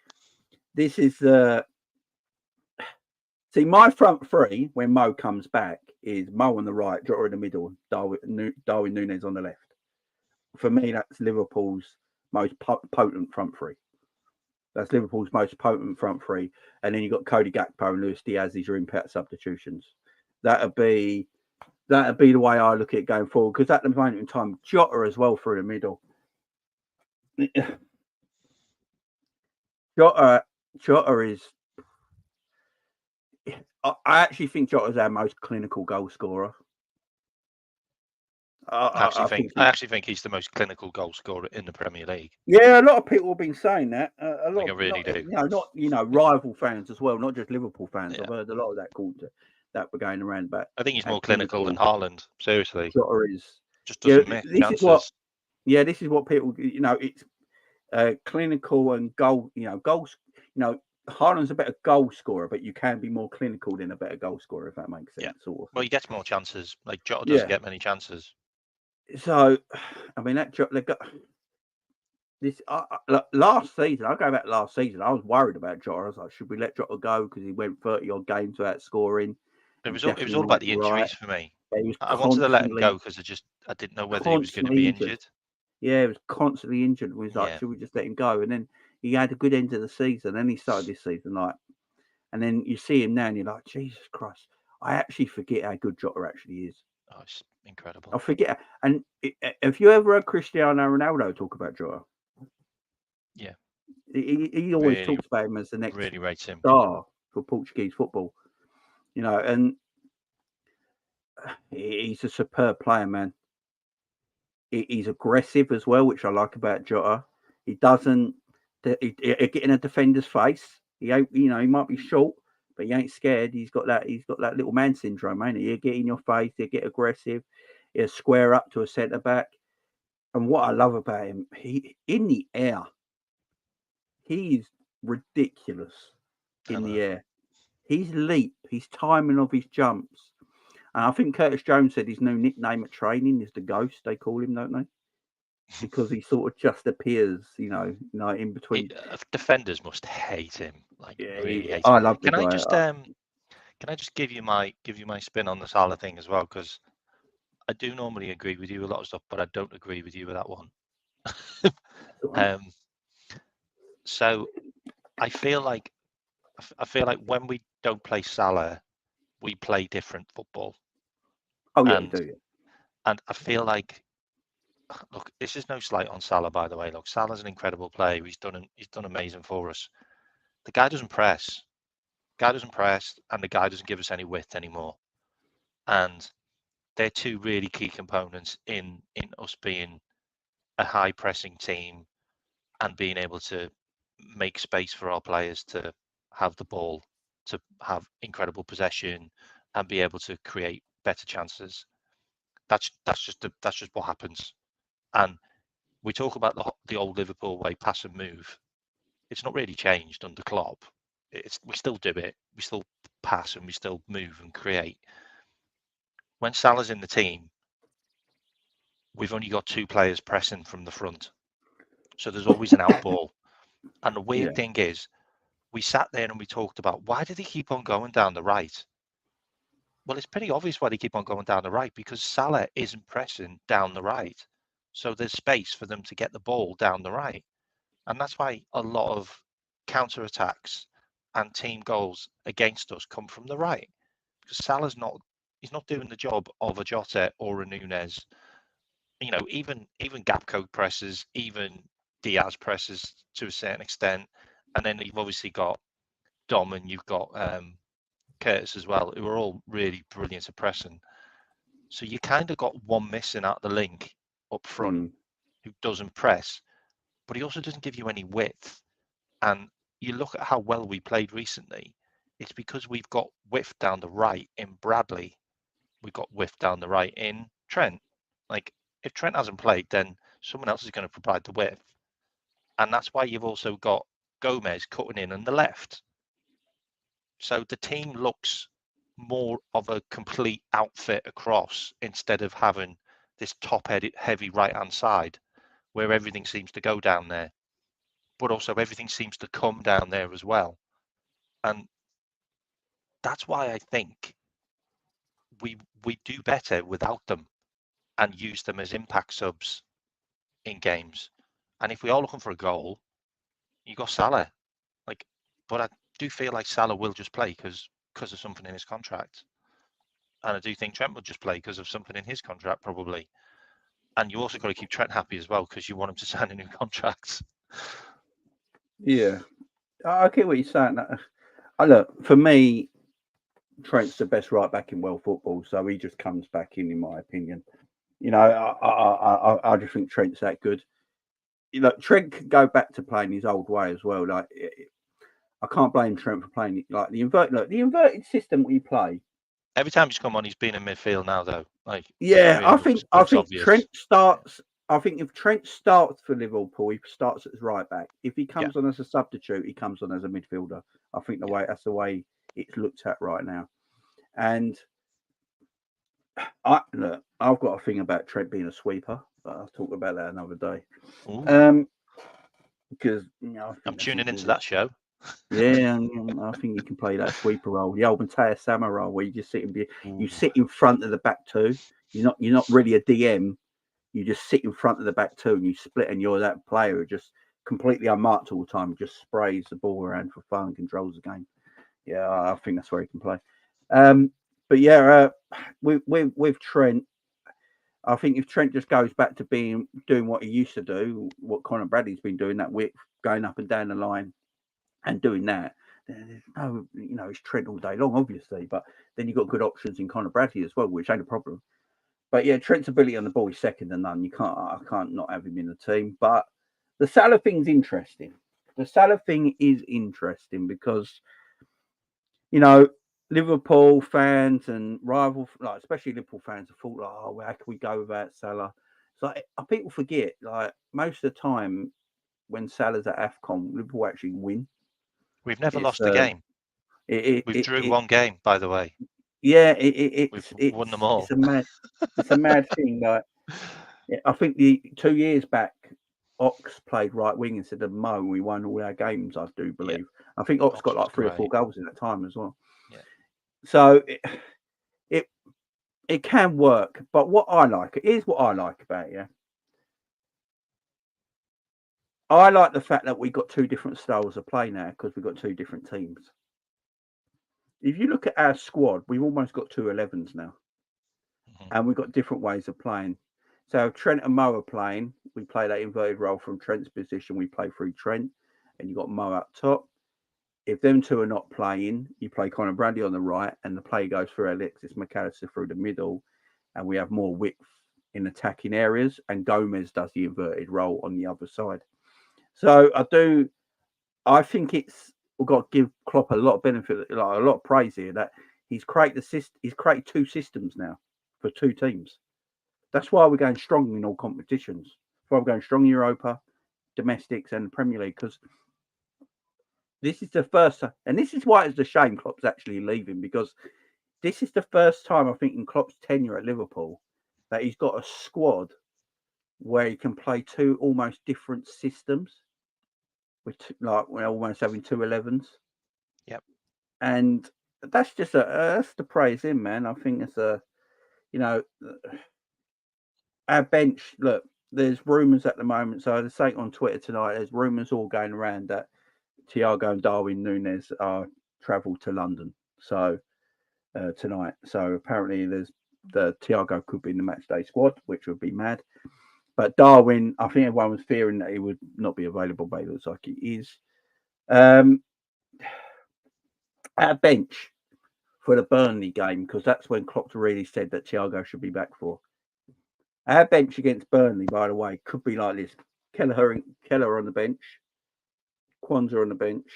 Speaker 1: see, my front three when Mo comes back is Mo on the right, Jota in the middle, Darwin Núñez on the left. For me, that's Liverpool's most potent front three. That's Liverpool's most potent front three. And then you've got Cody Gakpo and Luis Diaz as your impact substitutions. That'd be the way I look at it going forward. Because at the moment in time, Jota as well through the middle. Jota is... I actually think Jota's our most clinical goal scorer.
Speaker 2: I actually think he's the most clinical goal scorer in the Premier League.
Speaker 1: Yeah, a lot of people have been saying that.
Speaker 2: I really do.
Speaker 1: Not rival fans as well, not just Liverpool fans.
Speaker 2: Yeah.
Speaker 1: I've heard a lot of that called that we're going around about.
Speaker 2: I think he's more clinical than Haaland. Seriously,
Speaker 1: Jota is
Speaker 2: just doesn't make chances.
Speaker 1: This is what people. It's clinical and goal. Goals. Haaland's a better goal scorer, but you can be more clinical than a better goal scorer, if that makes sense.
Speaker 2: Yeah.
Speaker 1: Sort of.
Speaker 2: Well, he gets more chances. Like Jota doesn't get many chances.
Speaker 1: So, I mean, that Jota, they got this last season. I'll go back last season. I was worried about Jota. I was like, should we let Jota go because he went 30 odd games without scoring?
Speaker 2: It was
Speaker 1: definitely
Speaker 2: all about
Speaker 1: went
Speaker 2: the
Speaker 1: right.
Speaker 2: injuries for me.
Speaker 1: But he was
Speaker 2: I wanted to let him go
Speaker 1: constantly,
Speaker 2: because I didn't know whether he was going to
Speaker 1: constantly
Speaker 2: be
Speaker 1: injured.
Speaker 2: injured.
Speaker 1: Yeah, he was constantly injured. We was like,
Speaker 2: Yeah.
Speaker 1: should we just let him go? And then he had a good end of the season. Then he started this season like, and then you see him now, and you're like, Jesus Christ! I actually forget how good Jota actually is.
Speaker 2: Oh, it's incredible.
Speaker 1: I forget. And have you ever heard Cristiano Ronaldo talk about Jota?
Speaker 2: Yeah.
Speaker 1: He always
Speaker 2: Really,
Speaker 1: talks about him as the next
Speaker 2: really rates him.
Speaker 1: star for Portuguese football. You know, and he's a superb player, man. He's aggressive as well, which I like about Jota. He doesn't get in a defender's face. He ain't, you know, he might be short, but he ain't scared. He's got that little man syndrome, ain't he? He'll get in your face. He'll get aggressive. He'll square up to a centre back. And what I love about him, he in the air, he's ridiculous in the air. His leap, his timing of his jumps. And I think Curtis Jones said his new nickname at training is the Ghost. They call him, don't they? Because he sort of just appears, you know, in between.
Speaker 2: Defenders must hate him, like
Speaker 1: Yeah,
Speaker 2: really hate him.
Speaker 1: I love the
Speaker 2: Can I
Speaker 1: guy.
Speaker 2: just can I just give you my spin on the Salah thing as well? Because I do normally agree with you a lot of stuff, but I don't agree with you with that one. So I feel like when we don't play Salah, we play different football.
Speaker 1: Oh yeah,
Speaker 2: and
Speaker 1: you do.
Speaker 2: and I feel like, look, this is no slight on Salah, by the way. Look, Salah's an incredible player. He's done amazing for us. The guy doesn't press. And the guy doesn't give us any width anymore. And they're two really key components in us being a high pressing team and being able to make space for our players to have the ball, to have incredible possession, and be able to create better chances. That's just what happens. And we talk about the old Liverpool way, pass and move. It's not really changed under Klopp. We still do it. We still pass and we still move and create. When Salah's in the team, we've only got two players pressing from the front, so there's always an out ball. And the weird thing is, we sat there and we talked about, why do they keep on going down the right? Well, it's pretty obvious why they keep on going down the right, because Salah isn't pressing down the right. So there's space for them to get the ball down the right. And that's why a lot of counter-attacks and team goals against us come from the right. Because Salah's he's not doing the job of a Jota or a Nunez. You know, even gap code presses, even Diaz presses to a certain extent. And then you've obviously got Dom and you've got Curtis as well, who are all really brilliant at pressing. So you kind of got one missing out the link up front who doesn't press, but he also doesn't give you any width. And you look at how well we played recently, it's because we've got width down the right in Bradley. We've got width down the right in Trent. Like, if Trent hasn't played, then someone else is going to provide the width. And that's why you've also got Gomez cutting in on the left. So the team looks more of a complete outfit across, instead of having this top-heavy right-hand side where everything seems to go down there, but also everything seems to come down there as well. And that's why I think we do better without them and use them as impact subs in games. And if we are looking for a goal, you got Salah. But I do feel like Salah will just play because of something in his contract. And I do think Trent will just play because of something in his contract, probably. And you also got to keep Trent happy as well, because you want him to sign a new contract.
Speaker 1: Yeah, I get what you're saying. Look, for me, Trent's the best right back in world football, so he just comes back in my opinion. You know, I just think Trent's that good. You know, Trent could go back to playing his old way as well. Like, I can't blame Trent for playing like the inverted system we play.
Speaker 2: Every time he's come on, he's been in midfield now, though. Like,
Speaker 1: Yeah,
Speaker 2: really
Speaker 1: I think
Speaker 2: obvious.
Speaker 1: Trent starts. I think if Trent starts for Liverpool, he starts as right back. If he comes on as a substitute, he comes on as a midfielder. I think that's the way it's looked at right now. And I've got a thing about Trent being a sweeper, but I'll talk about that another day.
Speaker 2: Ooh.
Speaker 1: Because I'm
Speaker 2: tuning into that show.
Speaker 1: Yeah, I think you can play that sweeper role, the old Mateo Sama role, where you just you sit in front of the back two. You're not really a DM. You just sit in front of the back two and you split, and you're that player who just completely unmarked all the time, just sprays the ball around for fun and controls the game. Yeah, I think that's where he can play. But yeah, with Trent, I think if Trent just goes back to doing what he used to do, what Conor Bradley's been doing, that width, going up and down the line and doing that, there's no, it's Trent all day long, obviously. But then you've got good options in Conor Bradley as well, which ain't a problem. But yeah, Trent's ability on the ball is second to none. I can't not have him in the team. But the Salah thing's interesting. The Salah thing is interesting because, Liverpool fans and especially Liverpool fans, have thought, oh, how can we go without Salah? It's like people forget, like most of the time when Salah's at AFCON, Liverpool actually win.
Speaker 2: We've never lost a game. We've drew one game, by the way.
Speaker 1: Yeah,
Speaker 2: we've won them all.
Speaker 1: It's a mad thing. Like, I think the 2 years back, Ox played right wing instead of Mo. We won all our games, I do believe. Yeah. I think Ox got like 3 or 4 goals in that time as well.
Speaker 2: Yeah.
Speaker 1: So it can work, but what I like about it. Yeah, I like the fact that we got 2 different styles of play now because we've got 2 different teams. If you look at our squad, we've almost got 2 11s now, and we've got different ways of playing. So if Trent and Mo are playing, we play that inverted role from Trent's position. We play through Trent, and you got Mo up top. If them 2 are not playing, you play Conor Bradley on the right, and the play goes through Alexis McAllister through the middle, and we have more width in attacking areas, and Gomez does the inverted role on the other side. So I think we've got to give Klopp a lot of benefit, like a lot of praise here, that he's created 2 systems now for 2 teams. That's why we're going strong in all competitions. That's why we're going strong in Europa, domestics, and the Premier League, because this is the first time, and this is why it's a shame Klopp's actually leaving, because this is the first time, I think, in Klopp's tenure at Liverpool that he's got a squad where he can play 2 almost different systems, with we're almost having 2 11s.
Speaker 2: Yep.
Speaker 1: And that's just that's to praise him, man. I think it's our bench. Look, there's rumours at the moment. So I was saying on Twitter tonight, there's rumours all going around that Thiago and Darwin Núñez are travel to London. So tonight. So apparently there's the Thiago could be in the matchday squad, which would be mad. But Darwin, I think everyone was fearing that he would not be available, but it looks like he is. Our bench for the Burnley game, because that's when Klopp really said that Thiago should be back for. Our bench against Burnley, by the way, could be like this: Keller on the bench, Kwanzaa on the bench,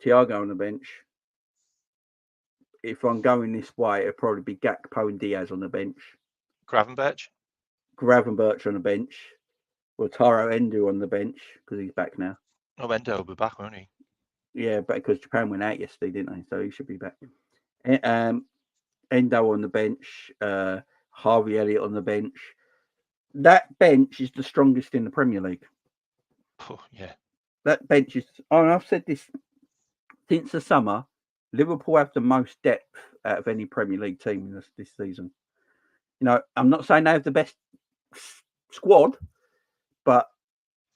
Speaker 1: Thiago on the bench. If I'm going this way, it'll probably be Gakpo and Diaz on the bench.
Speaker 2: Gravenberch
Speaker 1: on the bench. Or Taro Endo on the bench because he's back now.
Speaker 2: Oh, Endo will be back, won't he?
Speaker 1: Yeah, but because Japan went out yesterday, didn't they? So he should be back. Endo on the bench. Harvey Elliott on the bench. That bench is the strongest in the Premier League.
Speaker 2: Oh, yeah.
Speaker 1: That bench is... Oh, I've said this since the summer. Liverpool have the most depth out of any Premier League team this season. I'm not saying they have the best squad, but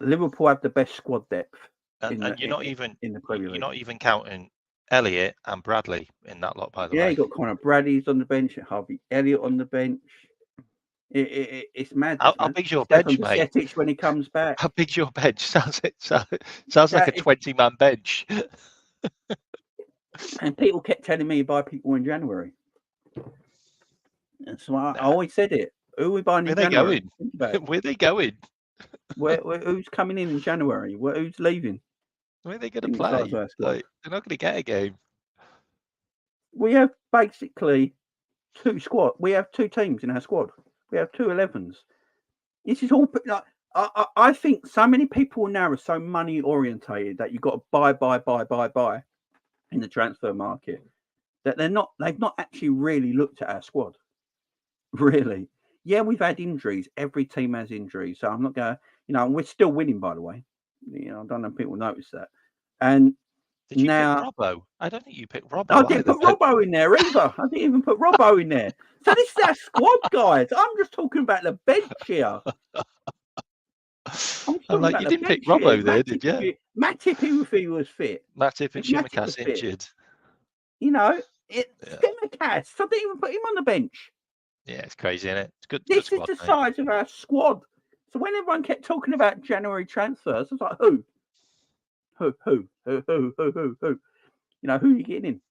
Speaker 1: Liverpool have the best squad depth.
Speaker 2: And you're not even
Speaker 1: in the Premier League.
Speaker 2: You're not even counting Elliott and Bradley in that lot, by the way.
Speaker 1: Yeah, you got Conor Bradley's on the bench, Harvey Elliott on the bench. It's mad.
Speaker 2: How big's your bench, mate?
Speaker 1: When he comes back.
Speaker 2: How big's your bench? Sounds like a 20-man bench.
Speaker 1: And people kept telling me buy people in January. So I always said it. Who are we buying in January?
Speaker 2: Where are they going?
Speaker 1: Who's coming in January? Who's leaving?
Speaker 2: Where are they going to play? They're not going to get a game.
Speaker 1: We have basically 2 squad. We have 2 teams in our squad. We have 2 11s. This is all like I think so many people now are so money orientated that you've got to buy in the transfer market that they've not actually really looked at our squad. Really. Yeah, we've had injuries. Every team has injuries. So I'm not going to, we're still winning, by the way. I don't know if people notice that. And
Speaker 2: Did you
Speaker 1: now
Speaker 2: pick Robbo? I don't think you picked Robbo.
Speaker 1: I didn't put Robbo in there either. I didn't even put Robbo in there. So this is our squad, guys. I'm just talking about the bench here.
Speaker 2: I'm like, you didn't pick Robbo there, did you?
Speaker 1: Matip, if he was fit.
Speaker 2: Matip and Tsimikas injured.
Speaker 1: You know, Tsimikas. So I didn't even put him on the bench.
Speaker 2: Yeah, it's crazy, isn't it? It's good.
Speaker 1: This
Speaker 2: good
Speaker 1: is
Speaker 2: squad,
Speaker 1: the size of our squad. So when everyone kept talking about January transfers, I was like, who? Who? You know, who are you getting in?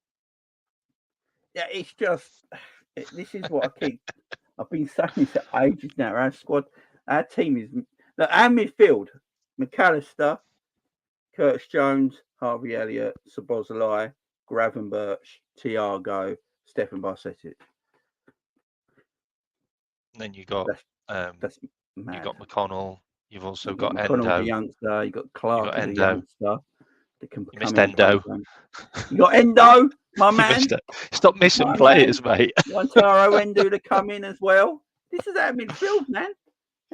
Speaker 1: Yeah, it's just, this is what I've been saying this for ages now. Our squad, our team is, our midfield, McAllister, Curtis Jones, Harvey Elliott, Szoboszlai, Gravenberch, Thiago, Stefan Barsetic.
Speaker 2: Then you got
Speaker 1: that's mad.
Speaker 2: You got McConnell. You've also got
Speaker 1: McConnell,
Speaker 2: Endo.
Speaker 1: the youngster. You got Clark, the youngster.
Speaker 2: You missed Endo.
Speaker 1: You got Endo, my man.
Speaker 2: Stop missing players, mate.
Speaker 1: Taro Endo to come in as well. This is our midfield, man.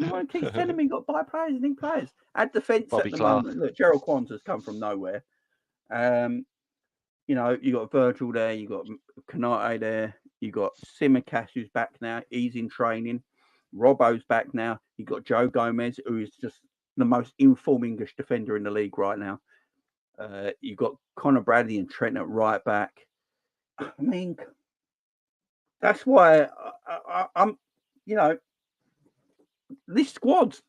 Speaker 1: Everyone keeps telling me got buy players, need players. At defence at the moment. Look, Gerald Kwanzaa's come from nowhere. You know, you got Virgil there, you got Konate there, you got Tsimikas who's back now. He's in training. Robbo's back now. You got Joe Gomez, who is just the most informed English defender in the league right now. You got Conor Bradley and Trent at right back. I mean, that's why I'm, you know, this squad's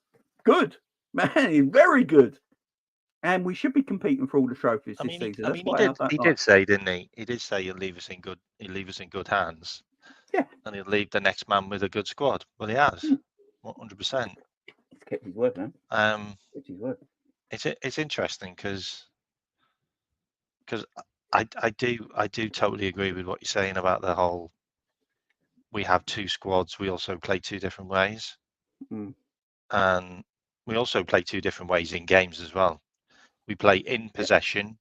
Speaker 1: good, man. It's very good. And we should be competing for all the trophies this season.
Speaker 2: He did say, didn't he? He did say he'll leave us in good hands.
Speaker 1: Yeah.
Speaker 2: And he'll leave the next man with a good squad. Well, he has, 100%.
Speaker 1: He's kept his word, man. Kept his word.
Speaker 2: It's interesting because I do totally agree with what you're saying about the whole. We have two squads. We also play two different ways, and we also play two different ways in games as well. We play in possession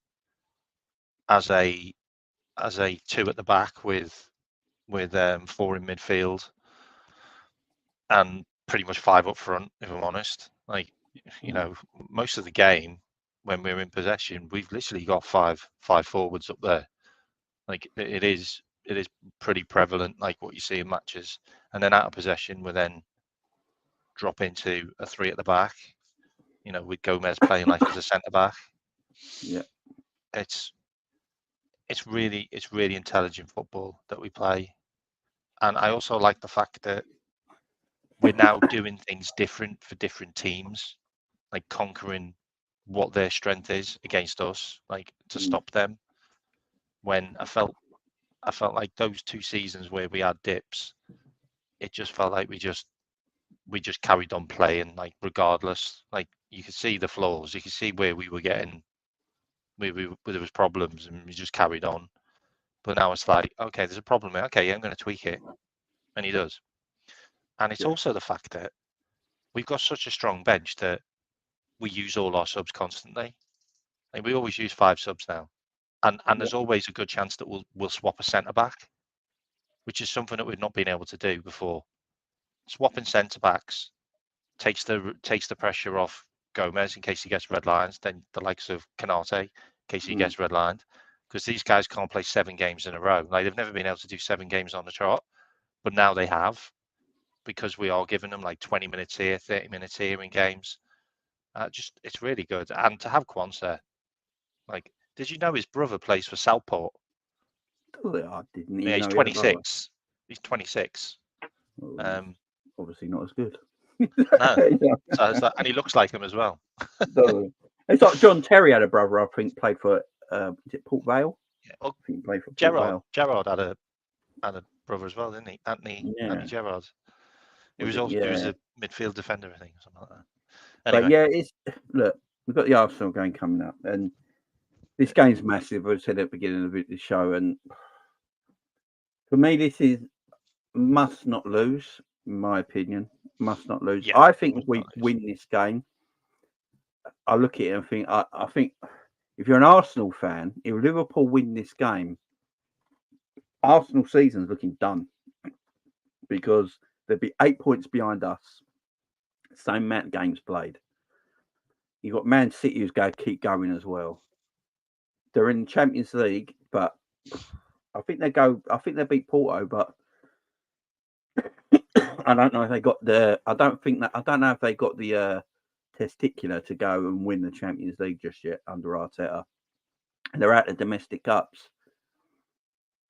Speaker 2: as a two at the back with 4 in midfield and pretty much 5 up front. If I'm honest, like, you know, most of the game when we're in possession, we've literally got five forwards up there. Like it is pretty prevalent, like what you see in matches. And then out of possession, we then drop into a 3 at the back. You know, with Gomez playing like as a centre back.
Speaker 1: Yeah,
Speaker 2: it's really intelligent football that we play, and I also like the fact that we're now doing things different for different teams, like conquering what their strength is against us, like to stop them. When I felt like those 2 seasons where we had dips, it just felt like we just carried on playing, like regardless. Like you could see the flaws, you could see where we were getting. Where there was problems, and we just carried on. But now it's like, okay, there's a problem here. Okay, yeah, I'm going to tweak it, and he does. And it's also the fact that we've got such a strong bench that we use all our subs constantly. Like we always use 5 subs now, and there's always a good chance that we'll swap a centre back, which is something that we've not been able to do before. Swapping centre backs takes the pressure off Gomez in case he gets red lines, then the likes of Konate in case he gets red lined, because these guys can't play 7 games in a row. Like they've never been able to do 7 games on the trot, but now they have, because we are giving them like 20 minutes here, 30 minutes here in games. It's really good. And to have Kwanzaa, like, did you know his brother plays for Southport?
Speaker 1: Oh, I didn't even
Speaker 2: Yeah, he's
Speaker 1: know
Speaker 2: 26. He's 26.
Speaker 1: Obviously not as good.
Speaker 2: No. So and he looks like him as well.
Speaker 1: It's like John Terry had a brother, I think, played for is it Port Vale?
Speaker 2: Yeah. Well,
Speaker 1: I think he played for Port Vale.
Speaker 2: Gerard had a brother as well, didn't he? Anthony Gerard. He was a midfield defender, I think, or something like that. Anyway.
Speaker 1: But look, we've got the Arsenal game coming up, and this game's massive. I said at the beginning of the show, and for me, this is must not lose, in my opinion. Must not lose. Yeah, I think if we win this game, I look at it and think, I think if you're an Arsenal fan, if Liverpool win this game, Arsenal season's looking done, because there'd be 8 points behind us. Same amount of games played. You've got Man City who's going to keep going as well. They're in the Champions League, but I think they go. I think they beat Porto, but I don't know if they got the. I don't know if they got the testicular to go and win the Champions League just yet under Arteta. And they're out of domestic cups.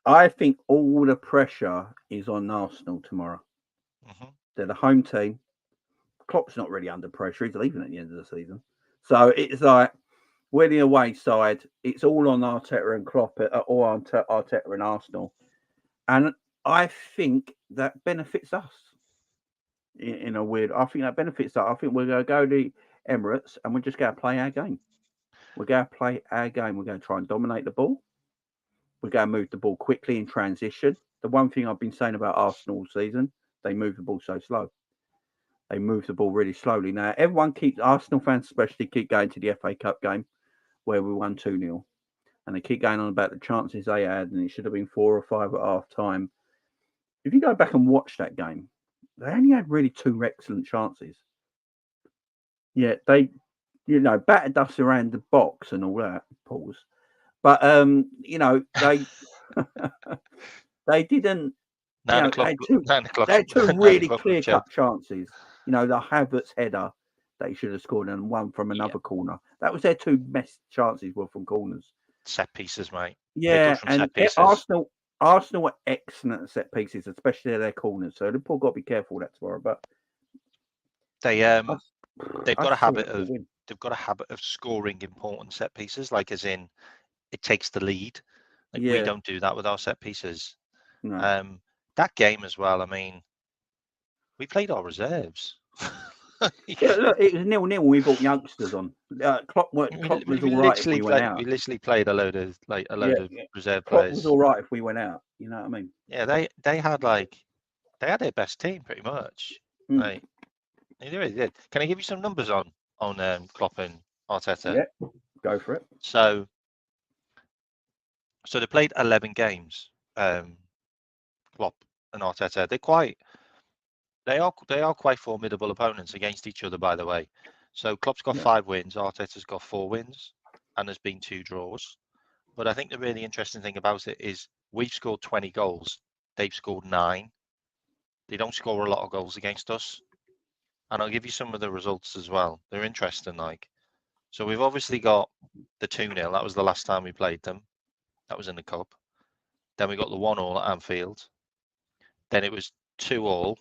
Speaker 1: I think all the pressure is on Arsenal tomorrow.
Speaker 2: Mm-hmm.
Speaker 1: They're the home team. Klopp's not really under pressure. He's leaving at the end of the season. So it's like, we're the away side. It's all on Arteta and Klopp, or on Arteta and Arsenal. And I think that benefits us in a weird. I think that benefits us. I think we're going to go to Emirates and we're just going to play our game. We're going to play our game. We're going to try and dominate the ball. We're going to move the ball quickly in transition. The one thing I've been saying about Arsenal all season, they move the ball so slow. They move the ball really slowly. Now, Arsenal fans especially keep going to the FA Cup game where we won 2-0. And they keep going on about the chances they had, and it should have been 4 or 5 at half time. If you go back and watch that game, they only had really 2 excellent chances. Yeah, they, battered us around the box and all that, Pauls. But, they they didn't.
Speaker 2: 9 o'clock.
Speaker 1: They had 2 really clear-cut chances. The Havertz header that he should have scored, and one from another corner. That was their 2 best chances were from corners.
Speaker 2: Set pieces, mate.
Speaker 1: Yeah, and Arsenal were excellent at set pieces, especially at their corners. So Liverpool got to be careful of that tomorrow. But
Speaker 2: they've got a habit of scoring important set pieces, like as in it takes the lead. Like we don't do that with our set pieces.
Speaker 1: No.
Speaker 2: That game as well. I mean, we played our reserves.
Speaker 1: Yeah, look, it was 0-0. We brought youngsters on. Klopp was all right if we went out.
Speaker 2: We literally played a load of reserve
Speaker 1: Klopp
Speaker 2: players.
Speaker 1: was all right if we went out. You know what I mean?
Speaker 2: Yeah, they had their best team pretty much. Like they really did. Can I give you some numbers on Klopp and Arteta?
Speaker 1: Yeah, go for it.
Speaker 2: So they played 11 games. Klopp and Arteta. They are quite formidable opponents against each other, by the way. So Klopp's got 5 wins, Arteta's got 4 wins, and there's been 2 draws. But I think the really interesting thing about it is we've scored 20 goals. They've scored 9. They don't score a lot of goals against us. And I'll give you some of the results as well. They're interesting, like. So we've obviously got the 2-0. That was the last time we played them. That was in the Cup. Then we got the 1-1 at Anfield. Then it was 2-2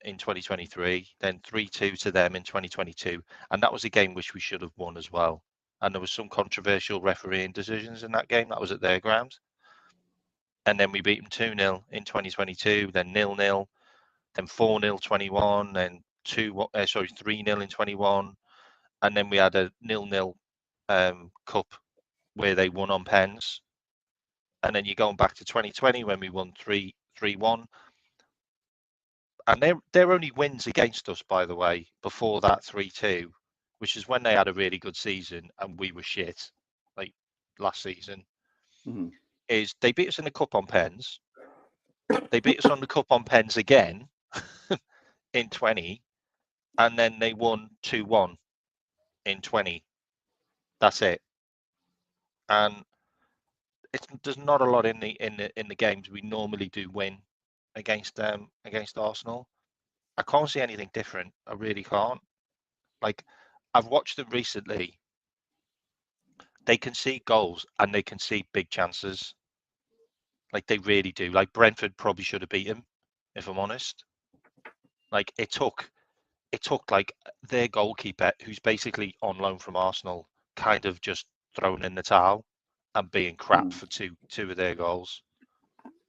Speaker 2: in 2023. Then 3-2 to them in 2022. And that was a game which we should have won as well. And there was some controversial refereeing decisions in that game. That was at their ground. And then we beat them 2-0 in 2022. Then 0-0. Then 4-0 21. Then 3-0 in 21. And then we had a 0-0 cup where they won on pens. And then you're going back to 2020 when we won 3-1. And they're only wins against us, by the way, before that 3-2, which is when they had a really good season and we were shit, like last season, is they beat us in the cup on pens. They beat us on the cup on pens again in 20, and then they won 2-1 in 20. That's it. And there's not a lot in the games we normally do win against Arsenal. I can't see anything different. I really can't. Like, I've watched them recently. They concede goals and they concede big chances. Like, they really do. Like, Brentford probably should have beat him, if I'm honest. Like, it took like their goalkeeper, who's basically on loan from Arsenal, kind of just thrown in the towel and being crap for two of their goals.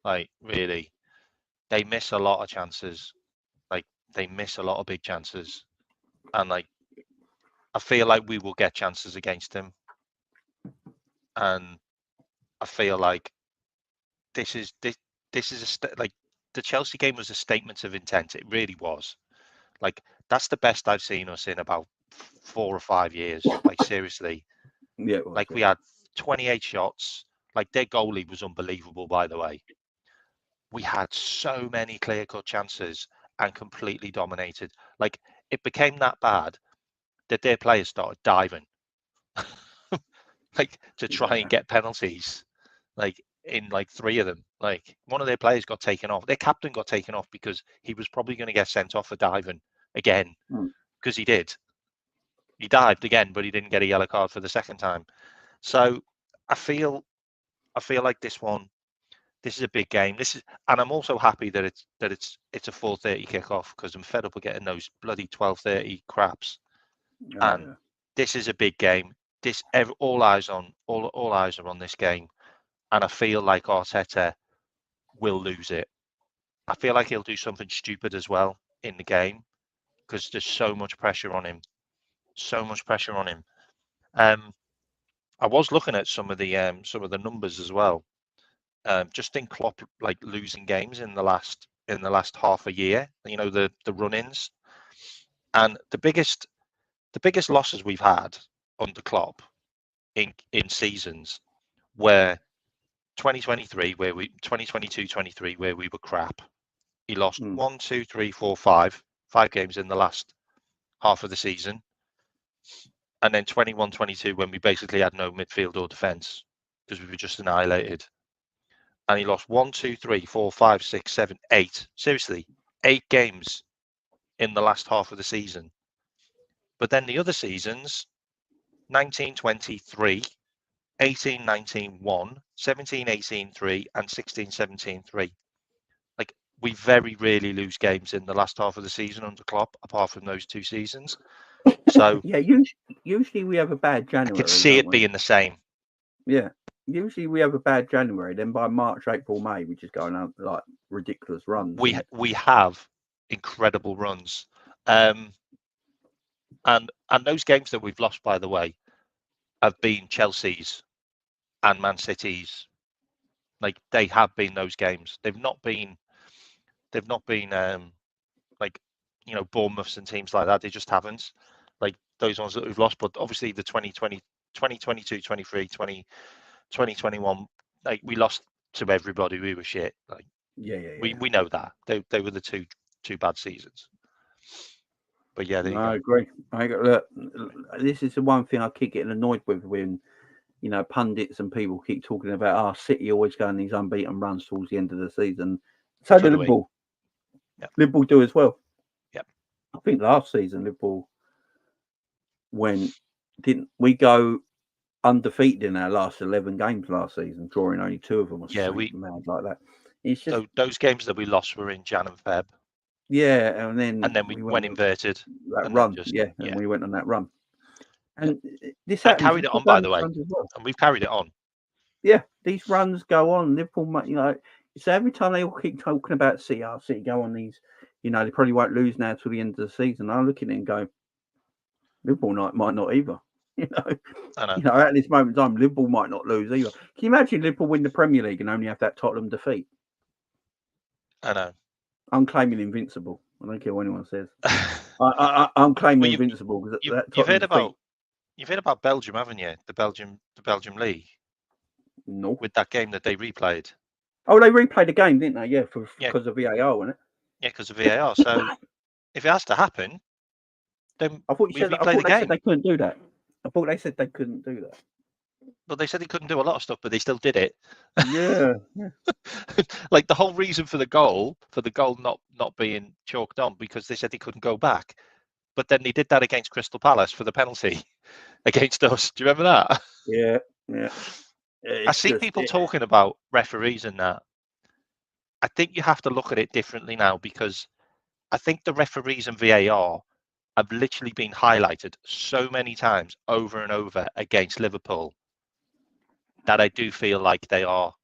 Speaker 2: Like, really, they miss a lot of chances. Like, they miss a lot of big chances. And, like, I feel like we will get chances against him. And I feel like this is like the Chelsea game was a statement of intent. It really was. Like, that's the best I've seen us in about 4 or 5 years. Like, seriously.
Speaker 1: Yeah.
Speaker 2: We had 28 shots. Like, their goalie was unbelievable, by the way. We had so many clear-cut chances and completely dominated. Like, it became that bad that their players started diving. like to try and get penalties, like in like 3 of them. Like one of their players got taken off. Their captain got taken off because he was probably going to get sent off for diving again, because he did. He dived again, but he didn't get a yellow card for the second time. So I feel like this is a big game. And I'm also happy that it's a 4:30 kickoff, because I'm fed up of getting those bloody 12:30 craps. And this is a big game. All eyes are on this game, and I feel like Arteta will lose it. I feel like he'll do something stupid as well in the game, because there's so much pressure on him. I was looking at some of the numbers as well. Just in Klopp like losing games in the last half a year. You know, the run-ins, and the biggest losses we've had under Klopp in seasons were 2023, 2022-23, where we were crap. He lost 1, 2, 3, 4, 5 games in the last half of the season. And then 21-22, when we basically had no midfield or defence, because we were just annihilated. And he lost 1, 2, 3, 4, 5, 6, 7, 8. Seriously, 8 games in the last half of the season. But then the other seasons, 19-23, 18-19, 1, 17-18, 3, and 16-17, 3. Like, we very rarely lose games in the last half of the season under Klopp, apart from those 2 seasons. So
Speaker 1: yeah, usually we have a bad January.
Speaker 2: I could see it being the same.
Speaker 1: Yeah, usually we have a bad January. Then by March, April, May, we just go on like ridiculous runs.
Speaker 2: We have incredible runs, and those games that we've lost, by the way, have been Chelsea's and Man City's. Like, they have been those games. They've not been like, you know, Bournemouths and teams like that. They just haven't. Like those ones that we've lost. But obviously the 2022, 23, 2021, like, we lost to everybody. We were shit. Like, we know that. They were the two bad seasons. But yeah,
Speaker 1: I agree. Look, this is the one thing I keep getting annoyed with when, you know, pundits and people keep talking about, City always going these unbeaten runs towards the end of the season. So do Liverpool. Yep. Liverpool do as well.
Speaker 2: Yep.
Speaker 1: I think last season Liverpool didn't we go undefeated in our last 11 games last season, drawing only 2 of them. We mad like that. It's just
Speaker 2: so those games that we lost were in Jan and Feb.
Speaker 1: Yeah, and then
Speaker 2: we went inverted.
Speaker 1: That run, and we went on that run. And this
Speaker 2: carried it on, by the way, well. And we've carried it on.
Speaker 1: Yeah, these runs go on. Liverpool, you know, so every time they all keep talking about City go on these, you know, they probably won't lose now till the end of the season. I look at it and go, Liverpool might not either. You know, at this moment in time, Liverpool might not lose either. Can you imagine Liverpool win the Premier League and only have that Tottenham defeat?
Speaker 2: I know.
Speaker 1: I'm claiming invincible. I don't care what anyone says. I'm claiming invincible because
Speaker 2: you've heard about Belgium, haven't you? The Belgium league.
Speaker 1: No.
Speaker 2: With that game that they replayed.
Speaker 1: Oh, they replayed the game, didn't they? Yeah, because of VAR, wasn't it?
Speaker 2: Yeah, because of VAR. So if it has to happen, then
Speaker 1: I thought they said they couldn't do that. I thought they said they couldn't do that.
Speaker 2: Well, they said they couldn't do a lot of stuff, but they still did it.
Speaker 1: Yeah.
Speaker 2: Like the whole reason for the goal not being chalked on, because they said they couldn't go back. But then they did that against Crystal Palace for the penalty against us. Do you remember that?
Speaker 1: Yeah.
Speaker 2: I see people talking about referees and that. I think you have to look at it differently now, because I think the referees and VAR have literally been highlighted so many times over and over against Liverpool that I do feel like they are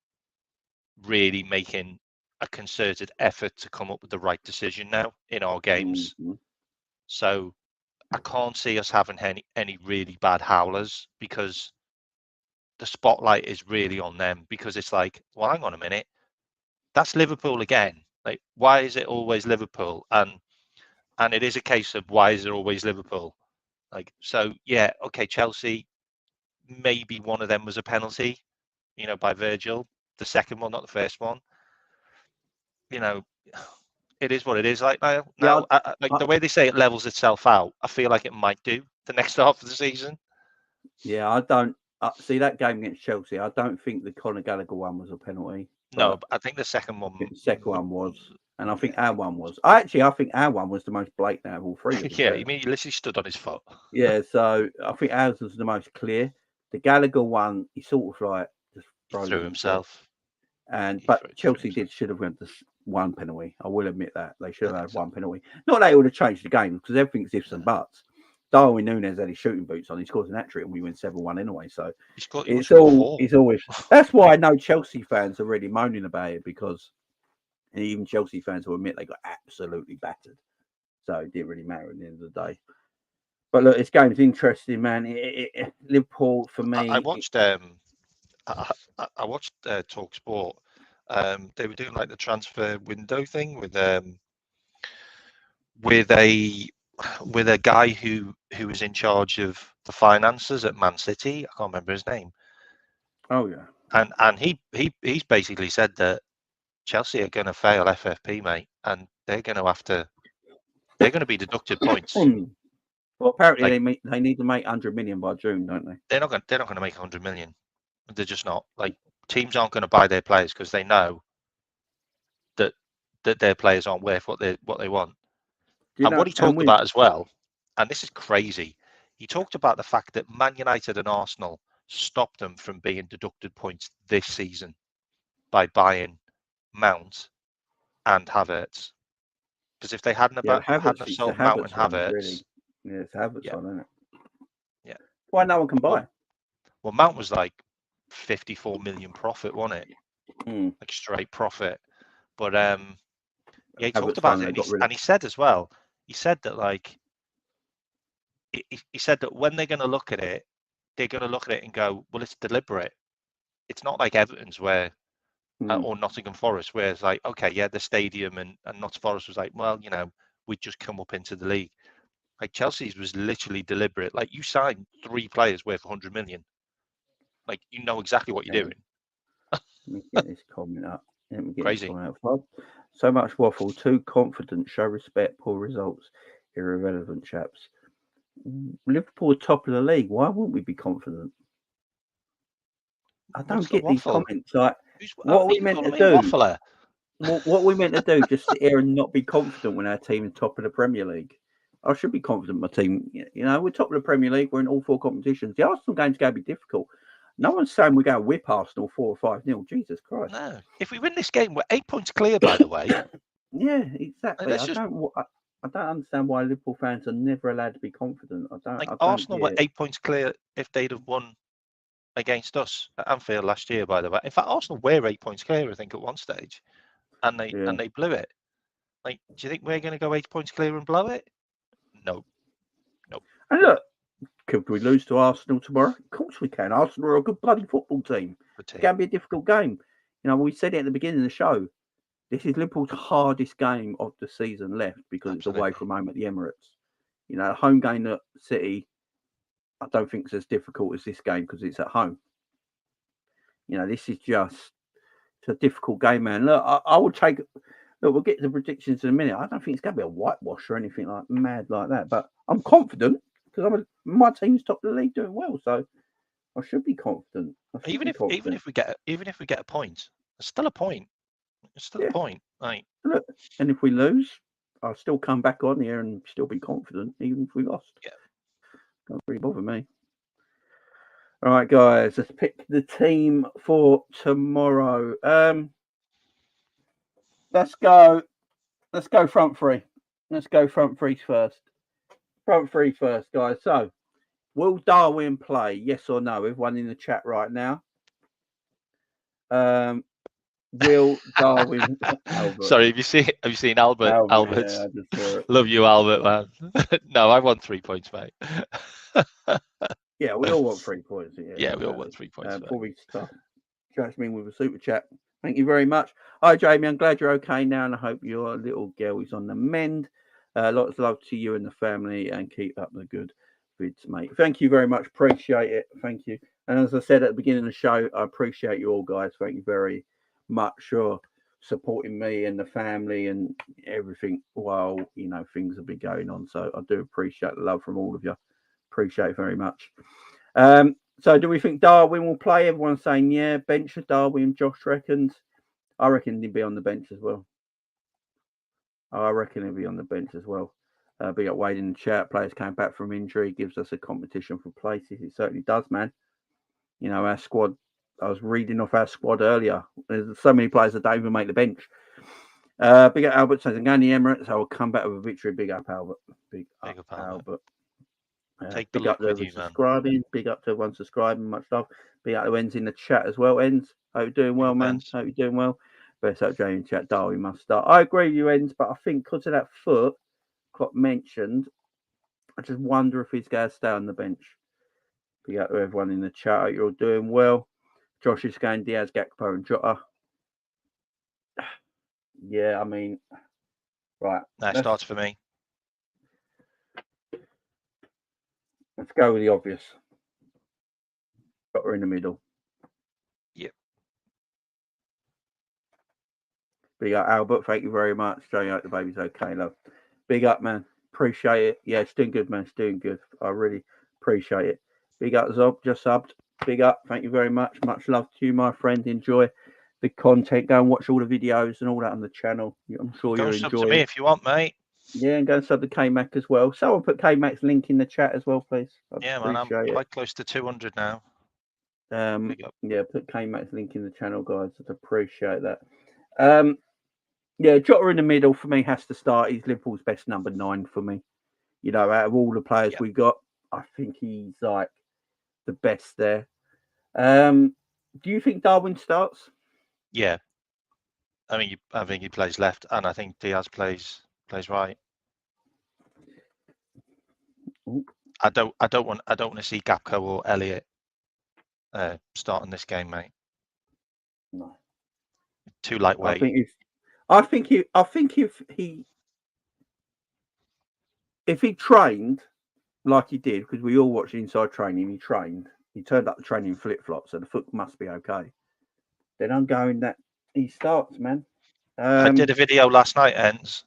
Speaker 2: really making a concerted effort to come up with the right decision now in our games. Mm-hmm. So I can't see us having any really bad howlers, because the spotlight is really on them, because it's like, well, hang on a minute, that's Liverpool again. Like, why is it always Liverpool? And it is a case of, why is it always Liverpool? Like, so yeah, okay, Chelsea, maybe one of them was a penalty, you know, by Virgil, the second one, not the first one. You know, it is what it is. Like now, the way they say it levels itself out, I feel like it might do the next half of the season.
Speaker 1: Yeah, I don't See that game against Chelsea. I don't think the Conor Gallagher one was a penalty.
Speaker 2: No, but I think the second one.
Speaker 1: The second one was, and I think our one was. I think our one was the most blatant out of all three.
Speaker 2: Yeah, you mean he literally stood on his foot?
Speaker 1: Yeah, so I think ours was the most clear. The Gallagher one, he sort of like just
Speaker 2: threw himself.
Speaker 1: But Chelsea should have went to one penalty. I will admit that they should have had one penalty. Not that it would have changed the game because everything's ifs and buts. Darwin Núñez had his shooting boots on. He scores an hat-trick and we win 7-1 anyway. So it's always. That's why I know Chelsea fans are really moaning about it because even Chelsea fans will admit they got absolutely battered. So it didn't really matter at the end of the day. But look, this game's interesting, man. Liverpool for me.
Speaker 2: I watched. I watched Talk Sport. They were doing like the transfer window thing with a guy who was in charge of the finances at Man City. I can't remember his name.
Speaker 1: Oh yeah.
Speaker 2: And he's basically said that Chelsea are going to fail FFP, mate, and they're going to be deducted points.
Speaker 1: Well, apparently they need to make 100 million by June, don't they?
Speaker 2: They're not going to make 100 million. They're just not. Like, teams aren't going to buy their players because they know that their players aren't worth what they want. And what he talked about as well, and this is crazy, he talked about the fact that Man United and Arsenal stopped them from being deducted points this season by buying Mount and Havertz. Because if they hadn't sold Mount and Havertz,
Speaker 1: really, it's Havertz on, isn't it?
Speaker 2: Yeah.
Speaker 1: Why no one can buy?
Speaker 2: Well, Mount was like 54 million profit, wasn't it? Like straight profit. But he talked about it, and he said as well. He said that he said that when they're going to look at it, they're going to look at it and go, well, it's deliberate. It's not like Everton's where. Or Nottingham Forest, where it's like, okay, yeah, the stadium and Nottingham Forest was like, well, we'd just come up into the league. Like Chelsea's was literally deliberate. Like you signed 3 players worth 100 million. Like you know exactly what you're doing.
Speaker 1: Let me get this comment up.
Speaker 2: Crazy.
Speaker 1: So much waffle. Too confident. Show respect. Poor results. Irrelevant chaps. Liverpool top of the league. Why wouldn't we be confident? I don't get these comments. Like, what are we meant to do? What we meant to do? Just sit here and not be confident when our team is top of the Premier League. I should be confident my team. We're top of the Premier League. We're in all 4 competitions. The Arsenal game's going to be difficult. No one's saying we're going to whip Arsenal 4 or 5-0. Jesus Christ!
Speaker 2: No. If we win this game, we're 8 points clear. By the way.
Speaker 1: Yeah, exactly. I don't understand why Liverpool fans are never allowed to be confident.
Speaker 2: Arsenal were 8 points clear if they'd have won against us at Anfield last year, by the way. In fact, Arsenal were 8 points clear, I think, at one stage, and they blew it. Like, do you think we're going to go 8 points clear and blow it? No.
Speaker 1: And look, could we lose to Arsenal tomorrow? Of course we can. Arsenal are a good bloody football team. It's going to be a difficult game. We said it at the beginning of the show. This is Liverpool's hardest game of the season left because it's away from home at the Emirates. The home game at City, I don't think it's as difficult as this game because it's at home. This is it's a difficult game, man. Look, I would take. Look, we'll get to the predictions in a minute. I don't think it's going to be a whitewash or anything like mad like that, but I'm confident because my team's top of the league doing well, so I should be confident.
Speaker 2: Even if we get a point, it's still a point. It's still a point. Right.
Speaker 1: Look, and if we lose, I'll still come back on here and still be confident, even if we lost.
Speaker 2: Yeah.
Speaker 1: Don't really bother me. All right, guys, let's pick the team for tomorrow. Let's go front three. Let's go front three first. Front three first, guys. So, will Darwin play? Yes or no? Everyone in the chat right now. Will Darwin?
Speaker 2: Sorry, have you seen Albert? Albert.
Speaker 1: Yeah,
Speaker 2: love you, Albert, man. No, I want 3 points, mate.
Speaker 1: Yeah, we all want 3 points.
Speaker 2: Yeah, we all want 3 points.
Speaker 1: Probably stuff. Catch me with a super chat. Thank you very much. Hi, Jamie. I'm glad you're okay now, and I hope your little girl is on the mend. Lots of love to you and the family, and keep up the good vids, mate. Thank you very much. Appreciate it. Thank you. And as I said at the beginning of the show, I appreciate you all, guys. Thank you very much for supporting me and the family and everything while things have been going on. So I do appreciate the love from all of you. Appreciate it very much. So do we think Darwin will play? Everyone's saying yeah. Bench of Darwin. Josh reckons. I reckon he'll be on the bench as well. I reckon he'll be on the bench as well. Big up Wade in the chat. Players came back from injury. Gives us a competition for places. It certainly does, man. You know, our squad. I was reading off our squad earlier. There's so many players that don't even make the bench. Big up Albert says, I'm going to the Emirates. I will come back with a victory. Big up Albert. Big up Albert.
Speaker 2: Take the
Speaker 1: big
Speaker 2: luck
Speaker 1: up to
Speaker 2: with you,
Speaker 1: subscribing. Man. Big up to everyone subscribing. Much love. Big up to Enz in the chat as well. Enz, hope you're doing well, man. Hope you're doing well. Best up Jamie in the chat. Darwin must start. I agree with you, Enz, but I think because of that foot got mentioned, I just wonder if he's going to stay on the bench. Big up to everyone in the chat. Hope you're all doing well. Josh is going Diaz, Gakpo, and Jota. Yeah, I mean, right.
Speaker 2: That starts for me.
Speaker 1: Let's go with the obvious. Jota in the middle.
Speaker 2: Yep.
Speaker 1: Big up, Albert. Thank you very much. Joey, hope the baby's okay, love. Big up, man. Appreciate it. Yeah, it's doing good, man. It's doing good. I really appreciate it. Big up, Zob. Just subbed. Big up. Thank you very much. Much love to you, my friend. Enjoy the content. Go and watch all the videos and all that on the channel. I'm sure you'll enjoy it.
Speaker 2: Sub to me if you want, mate.
Speaker 1: Yeah, and go and sub to K-Mac as well. Someone put K-Mac's link in the chat as well, please.
Speaker 2: Yeah, man, I'm quite close to 200 now.
Speaker 1: Yeah, put K-Mac's link in the channel, guys. I'd appreciate that. Yeah, Jota in the middle for me has to start. He's Liverpool's best number 9 for me. You know, out of all the players we've got, I think he's like the best there. Do you think Darwin starts?
Speaker 2: Yeah. I think he plays left, and I think Diaz plays right.
Speaker 1: Ooh.
Speaker 2: I don't want to see Gakpo or Elliott starting this game, mate.
Speaker 1: No.
Speaker 2: Too lightweight.
Speaker 1: I think if he trained like he did, because we all watched Inside Training, he turned up the training flip-flops, so the foot must be okay. Then I'm going that he starts, man.
Speaker 2: I did a video last night, Enz.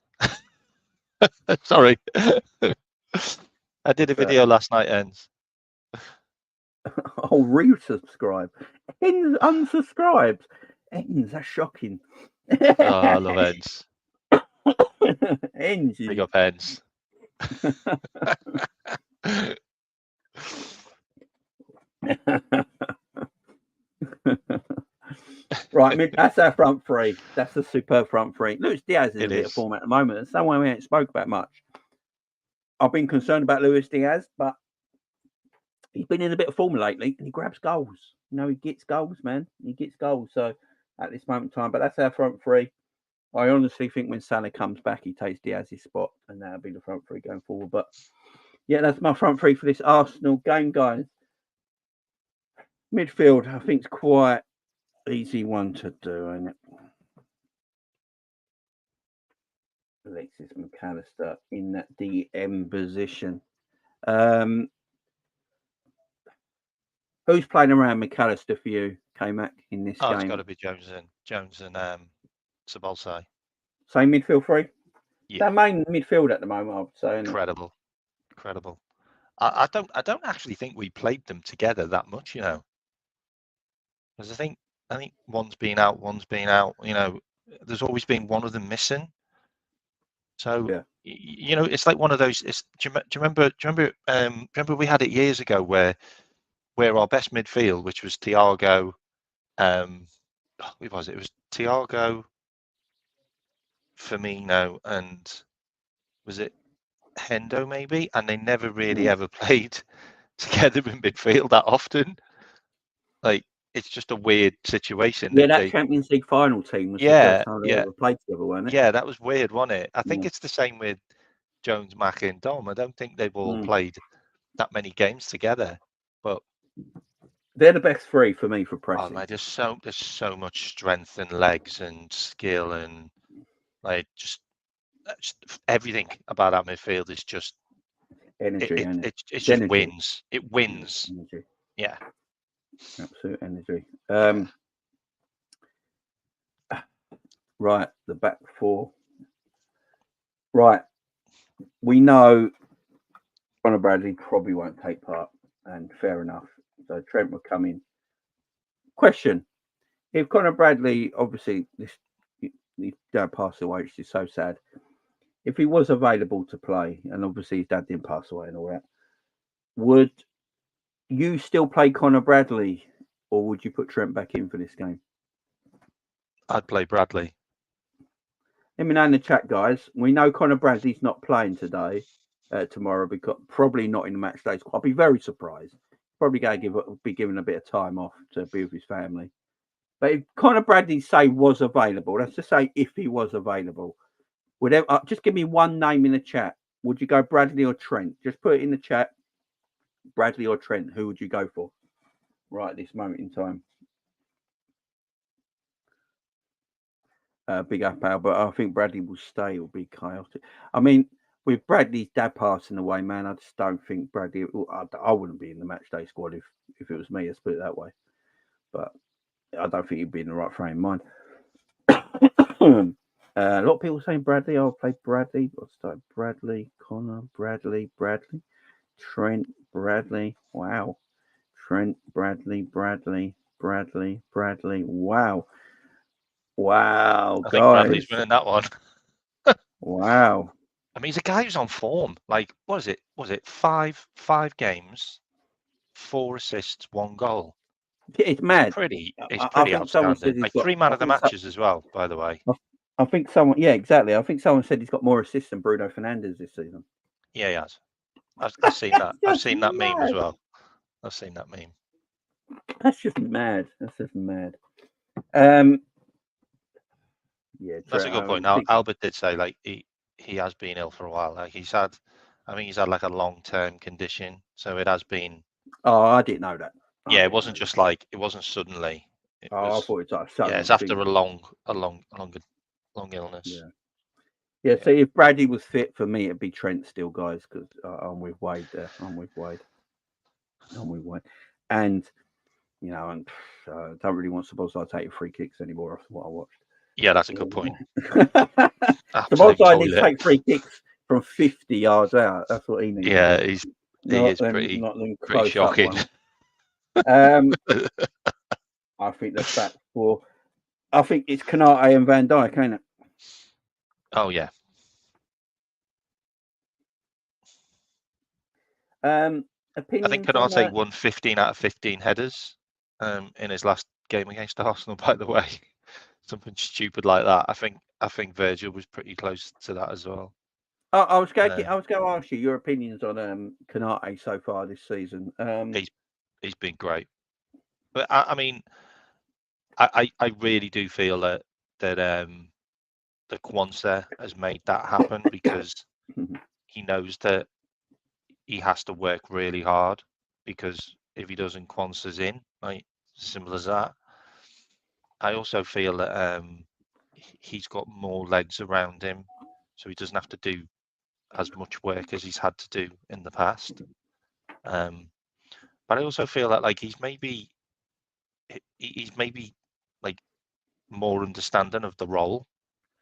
Speaker 2: Sorry. I did a video last night, Enz.
Speaker 1: Oh, resubscribe. Enz unsubscribes. Enz, that's shocking.
Speaker 2: Oh, I love Enz.
Speaker 1: Enz.
Speaker 2: Big up Enz.
Speaker 1: Right, that's our front three. That's a superb front three. Luis Diaz is a bit of form at the moment. It's someone we haven't spoke about much. I've been concerned about Luis Diaz, but he's been in a bit of form lately and he grabs goals. You know, he gets goals, man. He gets goals. So at this moment in time, but that's our front three. I honestly think when Salah comes back, he takes Diaz's spot and that'll be the front three going forward. But yeah, that's my front three for this Arsenal game, guys. Midfield, I think, is quite easy one to do, isn't it? Alexis McAllister in that DM position. Who's playing around McAllister for you, K-Mac, in this game?
Speaker 2: It's got to be Jones and Sabolsai.
Speaker 1: Same midfield three?
Speaker 2: Yeah.
Speaker 1: That main midfield at the moment, I would say.
Speaker 2: Incredible. I don't actually think we played them together that much, you know. Because I think one's been out. You know, there's always been one of them missing. So yeah. You know, it's like one of those. Do you remember we had it years ago where our best midfield, which was Thiago, who was it? It was Thiago, Firmino, and was it Hendo maybe? And they never really ever played together in midfield that often. Like, it's just a weird situation.
Speaker 1: Yeah, that Champions League final team was the first time they ever played together, wasn't it?
Speaker 2: Yeah, that was weird, wasn't it? I think it's the same with Jones, Mack, and Dom. I don't think they've all played that many games together, but
Speaker 1: they're the best three for me for pressing.
Speaker 2: Oh, man, there's so much strength and legs and skill and like just everything about that midfield is just
Speaker 1: energy.
Speaker 2: It just wins. It wins.
Speaker 1: Energy.
Speaker 2: Yeah.
Speaker 1: Absolute energy. Right, the back four. Right, we know Conor Bradley probably won't take part, and fair enough. So Trent would come in. Question: if Conor Bradley, obviously, his dad passed away, which is so sad. If he was available to play, and obviously his dad didn't pass away and all that, would you still play Conor Bradley, or would you put Trent back in for this game?
Speaker 2: I'd play Bradley.
Speaker 1: Let me know in the chat, guys. We know Conor Bradley's not playing tomorrow, because probably not in the match day squad. I'll be very surprised. Probably going to be given a bit of time off to be with his family. But if Conor Bradley, say, was available, let's just say if he was available, just give me one name in the chat. Would you go Bradley or Trent? Just put it in the chat. Bradley or Trent, who would you go for right at this moment in time? Big up, Al, but I think Bradley will stay. It will be chaotic. I mean, with Bradley's dad passing away, man, I just don't think Bradley. I wouldn't be in the match day squad if it was me. Let's put it that way. But I don't think he'd be in the right frame of mind. A lot of people saying Bradley. I'll play Bradley. Let's start Bradley, Conor, Bradley, Trent, Bradley. Wow. Trent, Bradley. Wow. Wow,
Speaker 2: I
Speaker 1: guys.
Speaker 2: think Bradley's winning that one.
Speaker 1: Wow.
Speaker 2: I mean, he's a guy who's on form. Like, what is it? Was it five games, 4 assists, 1 goal?
Speaker 1: It's mad.
Speaker 2: It's pretty outstanding. Like 3 man of the matches as well, by the way.
Speaker 1: I think someone, yeah, exactly. I think someone said he's got more assists than Bruno Fernandes this season.
Speaker 2: Yeah, he has. I've seen that. I've seen that meme as well. I've seen that meme.
Speaker 1: That's just mad. Yeah,
Speaker 2: that's a good point. Now, Albert did say like he has been ill for a while. Like he's had like a long-term condition, so it has been.
Speaker 1: Oh, I didn't know that.
Speaker 2: Yeah, it wasn't just like it wasn't suddenly.
Speaker 1: I thought it was like
Speaker 2: it's after a long illness.
Speaker 1: Yeah. So if Bradley was fit, for me, it'd be Trent still, guys, because I'm with Wade there. And and I don't really want Szoboszlai taking free kicks anymore after what I watched.
Speaker 2: Yeah, that's a good point.
Speaker 1: Szoboszlai needs to take free kicks from 50 yards out. That's what he needs.
Speaker 2: Yeah, he is pretty shocking.
Speaker 1: I think that's back for. I think it's Konate and Van Dijk, ain't it?
Speaker 2: Oh yeah. I think Konate won 15 out of 15 headers in his last game against Arsenal, by the way. Something stupid like that. I think Virgil was pretty close to that as well.
Speaker 1: I was going to ask you your opinions on Konate so far this season.
Speaker 2: He's been great, but I mean, I really do feel that the Quansah has made that happen because he knows that he has to work really hard, because if he doesn't, Quansah's in. Like, simple as that. I also feel that he's got more legs around him, so he doesn't have to do as much work as he's had to do in the past. But I also feel that like he's maybe like more understanding of the role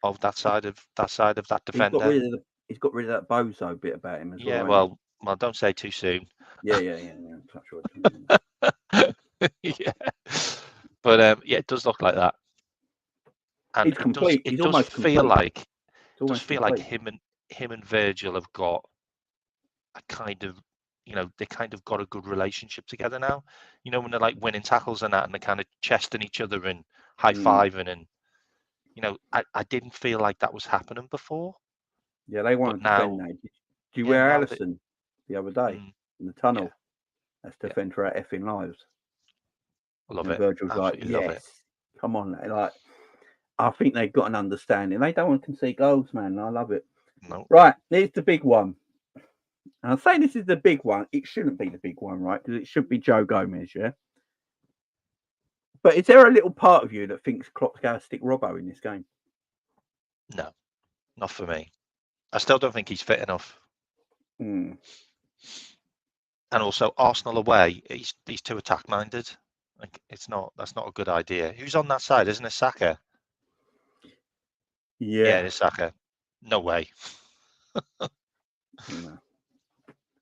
Speaker 2: of that side of that defender.
Speaker 1: He's got rid of that bozo bit about him as well.
Speaker 2: Yeah, well, don't say too soon.
Speaker 1: Yeah.
Speaker 2: Yeah. But it does look like that. And
Speaker 1: it's complete.
Speaker 2: It does feel like him and Virgil have got a kind of, they kind of got a good relationship together now. When they're like winning tackles and that, and they're kind of chesting each other and high-fiving, and I didn't feel like that was happening before.
Speaker 1: Yeah, they want to defend now. Did you wear Allison the other day in the tunnel? Yeah. Let's defend for our effing lives.
Speaker 2: I love it.
Speaker 1: Virgil's
Speaker 2: absolutely
Speaker 1: like, yes, come on. Like, I think they've got an understanding. They don't want to concede goals, man. I love it.
Speaker 2: No.
Speaker 1: Right, here's the big one. And I say this is the big one. It shouldn't be the big one, right? Because it should be Joe Gomez, yeah? But is there a little part of you that thinks Klopp's going to stick Robbo in this game?
Speaker 2: No, not for me. I still don't think he's fit enough.
Speaker 1: And
Speaker 2: also, Arsenal away, he's too attack-minded. Like, that's not a good idea. Who's on that side? Isn't it Saka? Yeah, it's Saka. No way.
Speaker 1: No.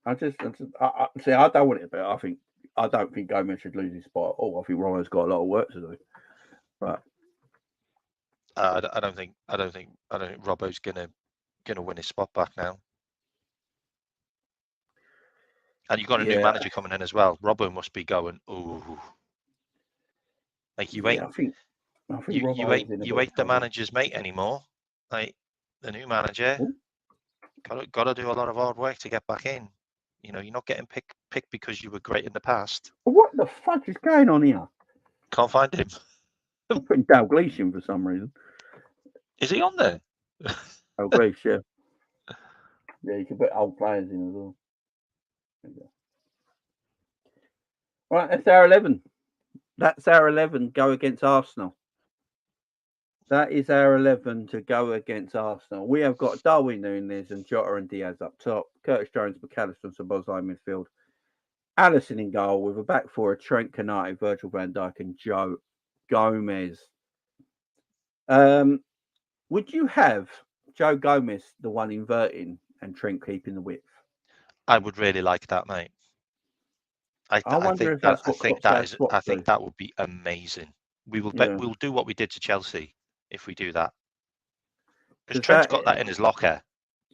Speaker 1: I don't want it, but I think I don't think Gomez should lose his spot. I think Robbo's got a lot of work to do. But
Speaker 2: I don't think Robbo's gonna win his spot back now. And you've got a new manager coming in as well. Robbo must be going, ooh. Like you ain't.
Speaker 1: I think
Speaker 2: you ain't the manager's mate anymore. Like the new manager, got to do a lot of hard work to get back in. You're not getting picked because you were great in the past.
Speaker 1: What the fuck is going on here?
Speaker 2: Can't find him.
Speaker 1: I'm putting Dalglish in for some reason.
Speaker 2: Is he on there?
Speaker 1: Dalglish, yeah. Yeah, you can put old players in as well. Right, that's our 11. That's our 11 go against Arsenal. That is our 11 to go against Arsenal. We have got Darwin Núñez and Jota and Diaz up top. Curtis Jones, McAllister and Szoboszlai midfield. Alisson in goal with a back four of Trent Konate, Virgil van Dijk and Joe Gomez. Would you have Joe Gomez, the one inverting, and Trent keeping the width?
Speaker 2: I would really like that, mate. I think that would be amazing. We'll do what we did to Chelsea if we do that. Because Trent's got that in his locker.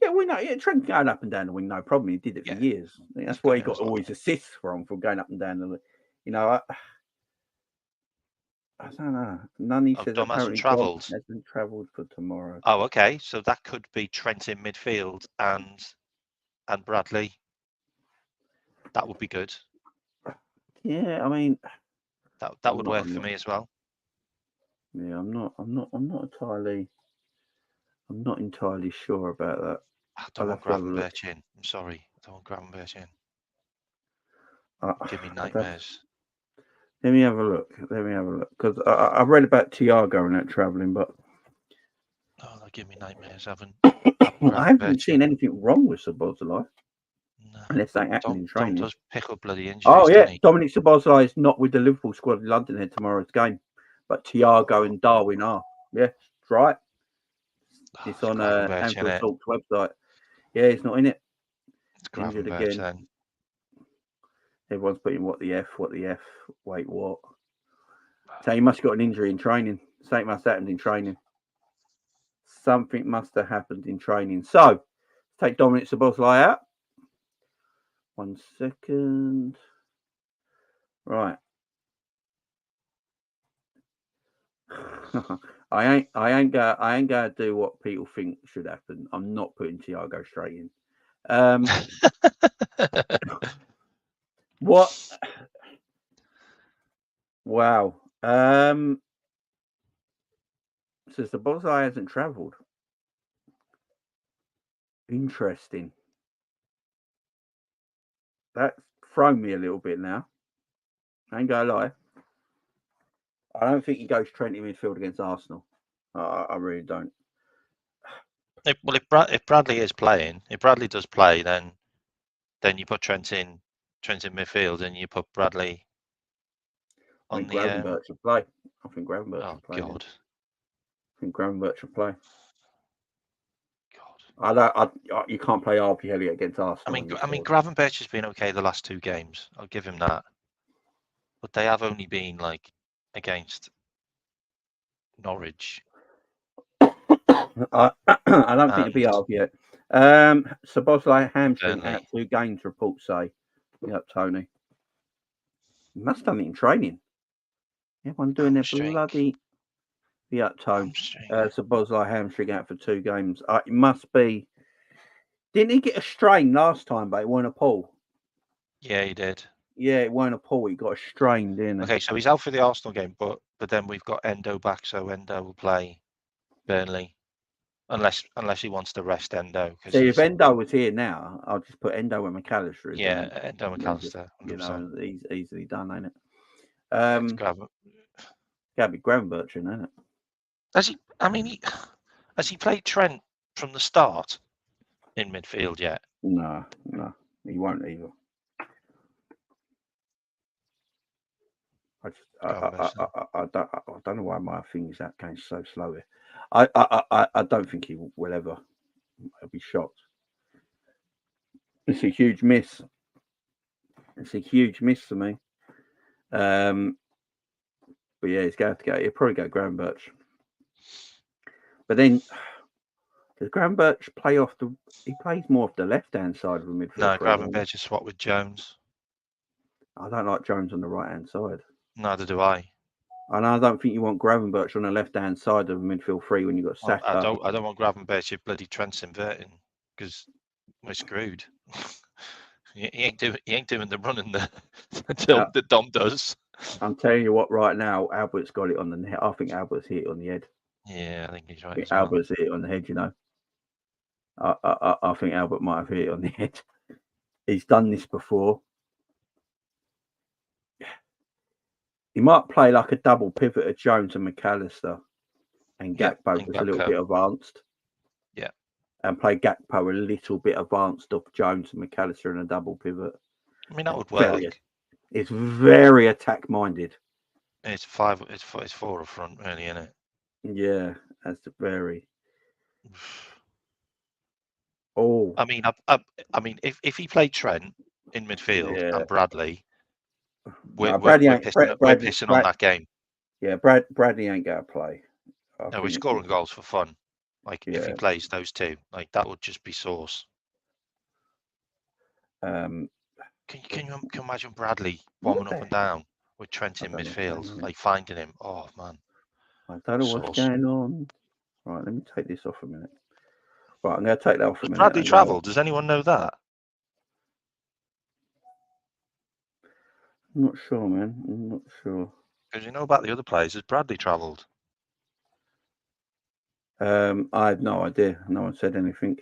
Speaker 1: Yeah, we know. Yeah, Trent going up and down the wing, no problem. He did it for years. That's where he got all his assists from going up and down the wing. I don't know. Nani says
Speaker 2: hasn't travelled.
Speaker 1: Hasn't travelled for tomorrow.
Speaker 2: Oh, okay. So that could be Trent in midfield and Bradley. That would be good.
Speaker 1: Yeah, I mean
Speaker 2: that would work for me as well.
Speaker 1: Yeah, I'm not entirely sure about that.
Speaker 2: I don't want Gravenberch in. I'm sorry. I don't want Gravenberch in. Give me nightmares.
Speaker 1: Let me have a look. Because I've read about Thiago and that travelling, but
Speaker 2: oh, they give me nightmares.
Speaker 1: I haven't seen anything wrong with Szoboszlai.
Speaker 2: No.
Speaker 1: Unless they happen in training.
Speaker 2: Dom does pick up bloody injuries.
Speaker 1: Oh yeah, Dominic Szoboszlai is not with the Liverpool squad in London at tomorrow's game, but Thiago and Darwin are. Yeah, that's right. It's on Anfield Talks website. Yeah, he's not in it.
Speaker 2: It's injured again. Then.
Speaker 1: Everyone's putting what the F. Wait, what? So he must have got an injury in training. Something must have happened in training. Something must have happened in training. So take Dominic Szoboszlai out. 1 second. Right. I ain't gonna do what people think should happen. I'm not putting Thiago straight in. What? Wow. Says the Szoboszlai hasn't travelled. Interesting. That's thrown me a little bit now. I ain't gonna lie. I don't think he goes Trent in midfield against Arsenal. I really don't.
Speaker 2: If Bradley is playing, if Bradley does play, then you put Trent in midfield, and you put Bradley on the.
Speaker 1: Gravenberch will play. I think Gravenberch will play.
Speaker 2: Oh God.
Speaker 1: I think Gravenberch will play. God. You can't play RP Elliott against Arsenal.
Speaker 2: I mean, Gravenberch has been okay the last 2 games. I'll give him that. But they have only been like against Norwich.
Speaker 1: I don't think it'll be RP yet. Szoboszlai hamstring out 2 games, reports say. Yep, Tony. He must have done it in training. Everyone doing their bloody. Yep, Tony. Szoboszlai hamstring out for 2 games. It must be. Didn't he get a strain last time, but it weren't a pull?
Speaker 2: Yeah, he did.
Speaker 1: Yeah, it weren't a pull. He got a strain, didn't he?
Speaker 2: Okay, so he's out for the Arsenal game, but then we've got Endo back, so Endo will play Burnley, unless he wants to rest Endo.
Speaker 1: See, if Endo was here now, I'll just put Endo and McAllister.
Speaker 2: Yeah, Endo McAllister.
Speaker 1: 100%. Easily done, ain't it? Gotta be Gravenberch, ain't it?
Speaker 2: Has he played Trent from the start in midfield yet?
Speaker 1: No, he won't either. I don't know why my thing's that going so slow here. I don't think he will ever. I'll be shocked. It's a huge miss. It's a huge miss for me. But yeah, he's going to go. He'll probably go Gravenberch. But then does Gravenberch play off the? He plays more off the left-hand side of the midfield.
Speaker 2: No, Gravenberch is swapped with Jones.
Speaker 1: I don't like Jones on the right-hand side.
Speaker 2: Neither do I.
Speaker 1: And I don't think you want Gravenberch on the left-hand side of the midfield three when you've got Saka.
Speaker 2: I don't want Gravenberch if bloody Trent's inverting because we're screwed. he ain't doing the running until the Dom does.
Speaker 1: I'm telling you what, right now, Albert's got it on the head. I think Albert's hit it on the head.
Speaker 2: Yeah, I think he's right.
Speaker 1: Albert's hit it on the head, you know. I think Albert might have hit it on the head. He's done this before. He might play like a double pivot of Jones and McAllister and Gakpo just a little bit advanced.
Speaker 2: Yeah.
Speaker 1: And play Gakpo a little bit advanced of Jones and McAllister in a double pivot.
Speaker 2: I mean, that would work.
Speaker 1: It's very attack-minded.
Speaker 2: It's four up front, really, isn't it?
Speaker 1: Yeah, that's very. Oh,
Speaker 2: I mean, if he played Trent in midfield and Bradley, we're pissing on that game.
Speaker 1: Yeah, Bradley ain't going to play.
Speaker 2: No, we're scoring goals for fun. Like if he plays those two, like that would just be sauce. Can you imagine Bradley bombing up and down with Trent in midfield, like finding him? Oh man,
Speaker 1: I don't know what's going on. Right, let me take this off a minute. Right, I'm going to take that off a minute.
Speaker 2: Bradley travelled. Does anyone know that?
Speaker 1: I'm not sure, man. I'm not sure.
Speaker 2: Because you know about the other players. Has Bradley travelled?
Speaker 1: I have no idea. No one said anything.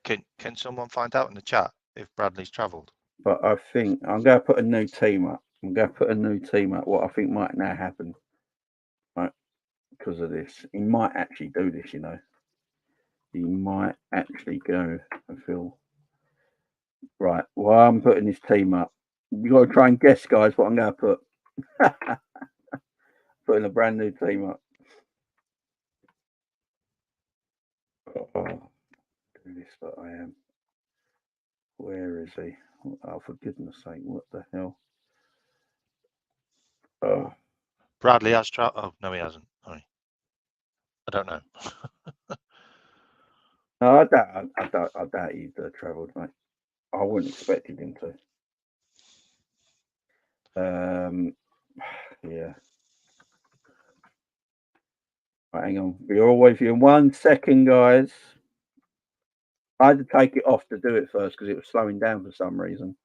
Speaker 2: Can someone find out in the chat if Bradley's travelled?
Speaker 1: But I think I'm going to put a new team up. What I think might now happen, right? Because of this, he might actually do this. You know, he might actually go. I feel right. While I'm putting this team up, you got to try and guess, guys, what I'm going to put. Putting a brand new team up. Oh, do this, but I am. Where is he? Oh, for goodness sake, what the hell? Oh.
Speaker 2: Bradley has travelled. Oh, no, he hasn't. Sorry. I don't know.
Speaker 1: No, I doubt he'd travelled, mate. I wouldn't expect him to. Yeah. Right, hang on. Be all with you in 1 second, guys. I had to take it off to do it first because it was slowing down for some reason.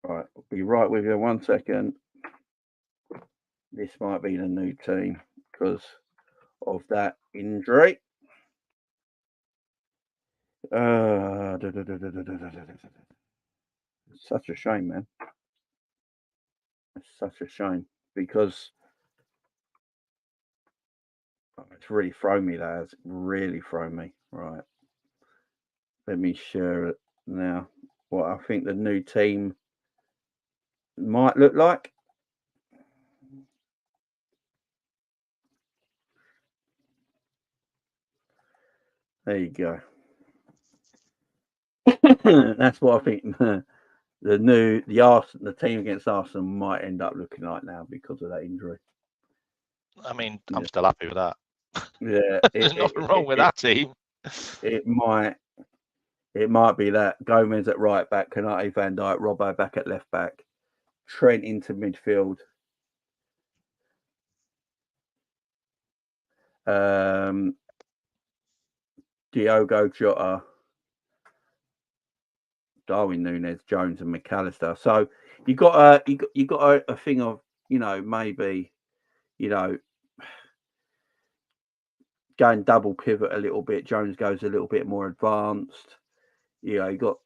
Speaker 1: Right, I'll be right with you in 1 second. This might be the new team because of that injury. It's such a shame, man. It's such a shame because it's really thrown me, that has really thrown me. Right. Let me share it now. What I think the new team might look like. There you go. That's what I think the team against Arsenal might end up looking like now because of that injury.
Speaker 2: I mean, I'm still happy with that.
Speaker 1: Yeah,
Speaker 2: there's nothing wrong with that team.
Speaker 1: It might be that Gomez at right back, Konate, Van Dijk, Robbo back at left back, Trent into midfield. Diogo Jota, Darwin Núñez, Jones, and McAllister. So you got a thing of, you know, maybe, you know, going double pivot a little bit. Jones goes a little bit more advanced. You know, you got.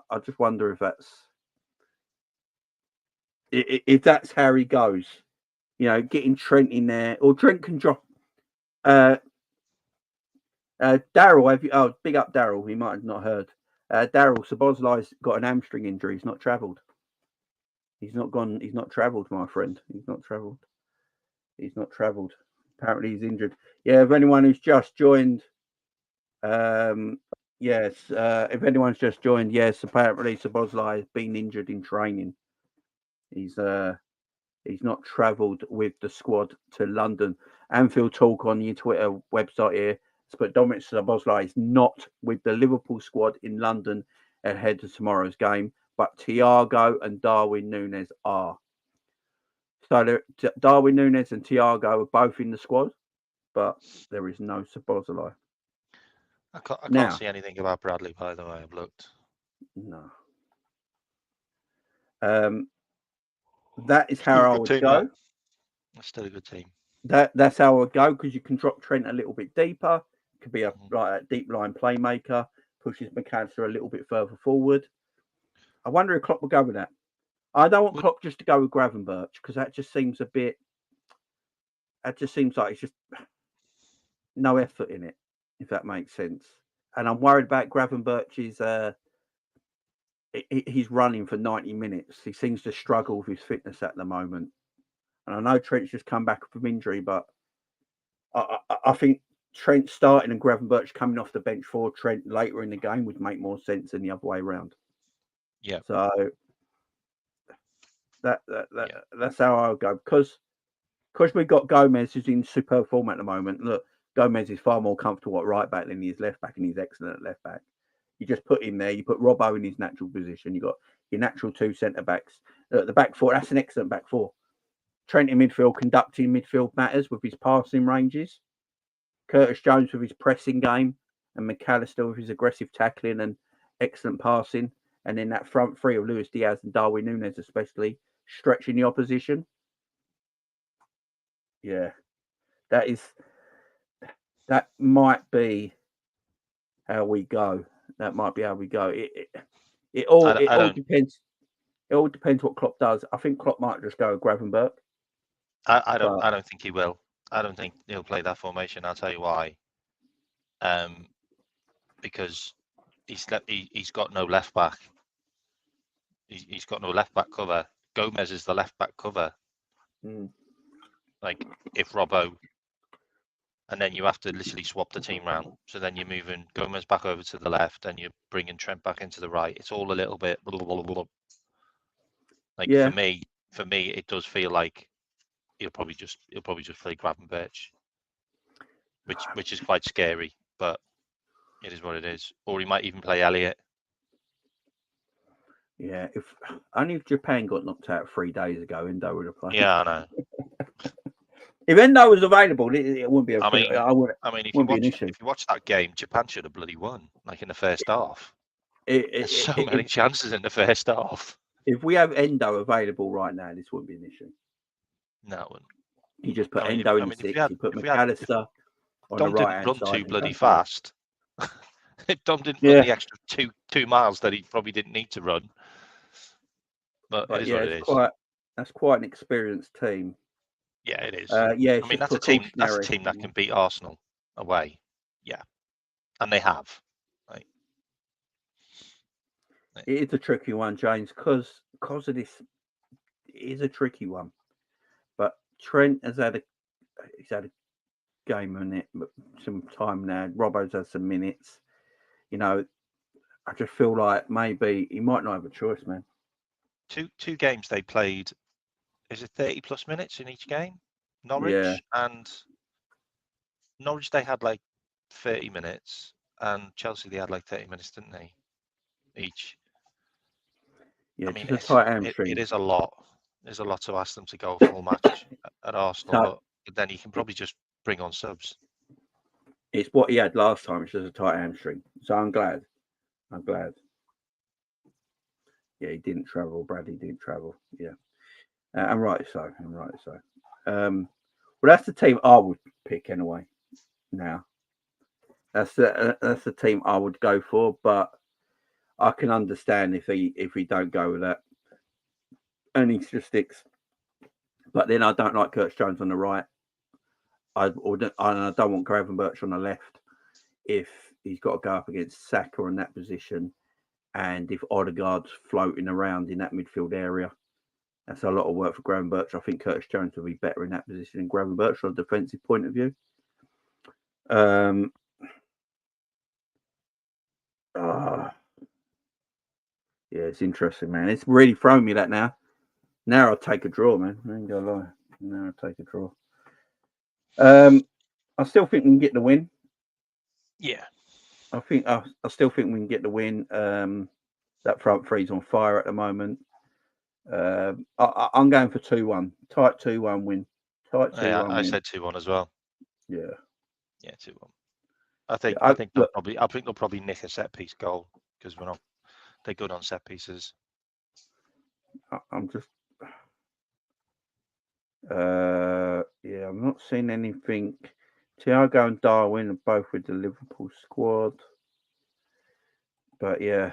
Speaker 1: I just wonder if that's how he goes. You know, getting Trent in there, or Trent can drop. Daryl, have you? Oh, big up Daryl. He might have not heard. Daryl Szoboszlai's got an hamstring injury. He's not travelled. He's not gone. He's not travelled, my friend. He's not travelled. Apparently, he's injured. Yeah, if anyone who's just joined, yeah, Yes, if anyone's just joined, yes, apparently Szoboszlai has been injured in training. He's not travelled with the squad to London. Anfield Talk on your Twitter website here, but Dominic Szoboszlai is not with the Liverpool squad in London ahead of tomorrow's game, but Thiago and Darwin Núñez are. So Darwin Núñez and Thiago are both in the squad, but there is no Szoboszlai.
Speaker 2: I can't see anything about Bradley, by the way. I've looked.
Speaker 1: No. That is how I would go.
Speaker 2: That's still a good team.
Speaker 1: That's how I would go, because you can drop Trent a little bit deeper. Could be a deep line playmaker, pushes McAllister a little bit further forward. I wonder if Klopp will go with that. I don't want Klopp just to go with Gravenberch, because that just seems a bit. That just seems like it's just no effort in it, if that makes sense. And I'm worried about Gravenberch's. He's running for 90 minutes. He seems to struggle with his fitness at the moment. And I know Trent's just come back from injury, but I think Trent starting and Gravenberch coming off the bench for Trent later in the game would make more sense than the other way around.
Speaker 2: Yeah.
Speaker 1: So that's how I'll go, because we've got Gomez, who's in superb form at the moment. Look, Gomez is far more comfortable at right back than he is left back, and he's excellent at left back. You just put him there. You put Robbo in his natural position. You got your natural two centre backs. The back four. That's an excellent back four. Trent in midfield, conducting midfield matters with his passing ranges. Curtis Jones with his pressing game, and McAllister with his aggressive tackling and excellent passing. And then that front three of Luis Diaz and Darwin Núñez, especially stretching the opposition. Yeah, that might be how we go. That might be how we go. It all depends. It all depends what Klopp does. I think Klopp might just go with Gravenberch.
Speaker 2: I don't think he will. I don't think he'll play that formation. I'll tell you why. Because he's got no left back. He's got no left back cover. Gomez is the left back cover. Like if Robbo, and then you have to literally swap the team round. So then you're moving Gomez back over to the left, and you're bringing Trent back into the right. It's all a little bit like for me, it does feel like he'll probably just play Gravenberch, which is quite scary, but it is what it is. Or he might even play Elliott.
Speaker 1: Yeah, if Japan got knocked out 3 days ago, Endo would have played.
Speaker 2: Yeah, I know.
Speaker 1: If Endo was available, it wouldn't be.
Speaker 2: If you watch that game, Japan should have bloody won, like in the first half. There's so many chances in the first half.
Speaker 1: If we have Endo available right now, this wouldn't be an issue.
Speaker 2: No, it wouldn't.
Speaker 1: You just put Endo in the six. You put McAllister on the right hand side.
Speaker 2: Dom didn't run too bloody fast. If Dom didn't run the extra 2 miles that he probably didn't need to run. But it is what it is.
Speaker 1: That's quite an experienced team.
Speaker 2: Yeah, it is. That's a team that can beat Arsenal away. Yeah, and they have. Right.
Speaker 1: It is a tricky one, James, because of this. It is a tricky one. But Trent has had a game on it, some time now. Robbo's had some minutes. I just feel like maybe he might not have a choice, man.
Speaker 2: Two games they played. Is it 30 plus minutes in each game? Norwich and Norwich, they had like 30 minutes, and Chelsea they had like 30 minutes, didn't they? Each.
Speaker 1: Yeah, it's a tight hamstring.
Speaker 2: It is a lot. There's a lot to ask them to go a full match at Arsenal, but then you can probably just bring on subs.
Speaker 1: It's what he had last time, which was a tight hamstring. So I'm glad. Yeah, he didn't travel. Bradley didn't travel. Yeah, and rightly so. Well, that's the team I would pick anyway. Now, that's the team I would go for. But I can understand if he don't go with that, and he just sticks. But then I don't like Curtis Jones on the right. I don't want Gravenberch on the left if he's got to go up against Saka in that position, and if Odegaard's floating around in that midfield area. That's a lot of work for Gravenberch. I think Curtis Jones will be better in that position than Gravenberch from a defensive point of view. Yeah, it's interesting, man. It's really thrown me that now. Now I'll take a draw, man. I ain't gonna lie. Now I'll take a draw. I still think we can get the win.
Speaker 2: Yeah.
Speaker 1: I still think we can get the win. That front three's on fire at the moment. I'm going for 2-1. Tight 2-1 win. Tight 2-1
Speaker 2: Yeah, I
Speaker 1: win.
Speaker 2: said 2-1 as well.
Speaker 1: Yeah.
Speaker 2: Yeah, 2-1. I think
Speaker 1: look,
Speaker 2: they'll probably nick a set piece goal because they're good on set pieces.
Speaker 1: I'm just I'm not seeing anything. Thiago and Darwin are both with the Liverpool squad. But yeah,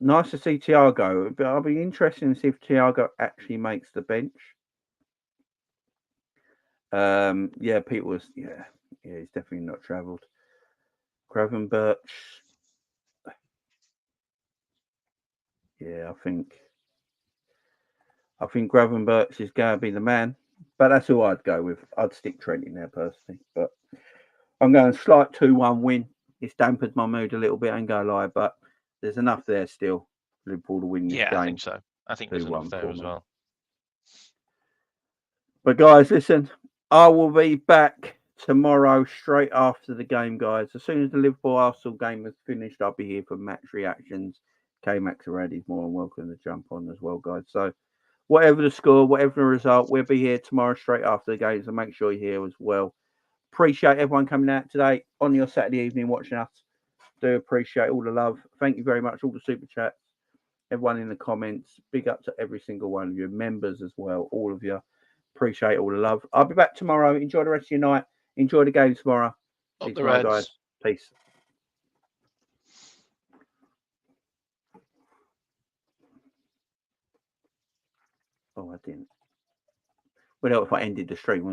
Speaker 1: nice to see Thiago. But I'll be interested to see if Thiago actually makes the bench. Pete was he's definitely not travelled. Gravenberch. Yeah, I think Gravenberch is going to be the man. But that's who I'd go with. I'd stick Trent in there personally. But I'm going slight 2-1 win. It's dampened my mood a little bit, I ain't going to lie. But there's enough there still for Liverpool to win this game.
Speaker 2: I think so. I think there's enough there as well.
Speaker 1: But guys, listen, I will be back tomorrow straight after the game, guys. As soon as the Liverpool Arsenal game is finished, I'll be here for match reactions. K-Max already is more than welcome to jump on as well, guys. So whatever the score, whatever the result, we'll be here tomorrow straight after the game. So make sure you're here as well. Appreciate everyone coming out today on your Saturday evening watching us. Do appreciate all the love. Thank you very much, all the super chats, everyone in the comments. Big up to every single one of you, members as well, all of you. Appreciate all the love. I'll be back tomorrow. Enjoy the rest of your night. Enjoy the game tomorrow. See you tomorrow, guys. Peace. Oh, I didn't. Would help if I ended the stream, wouldn't it?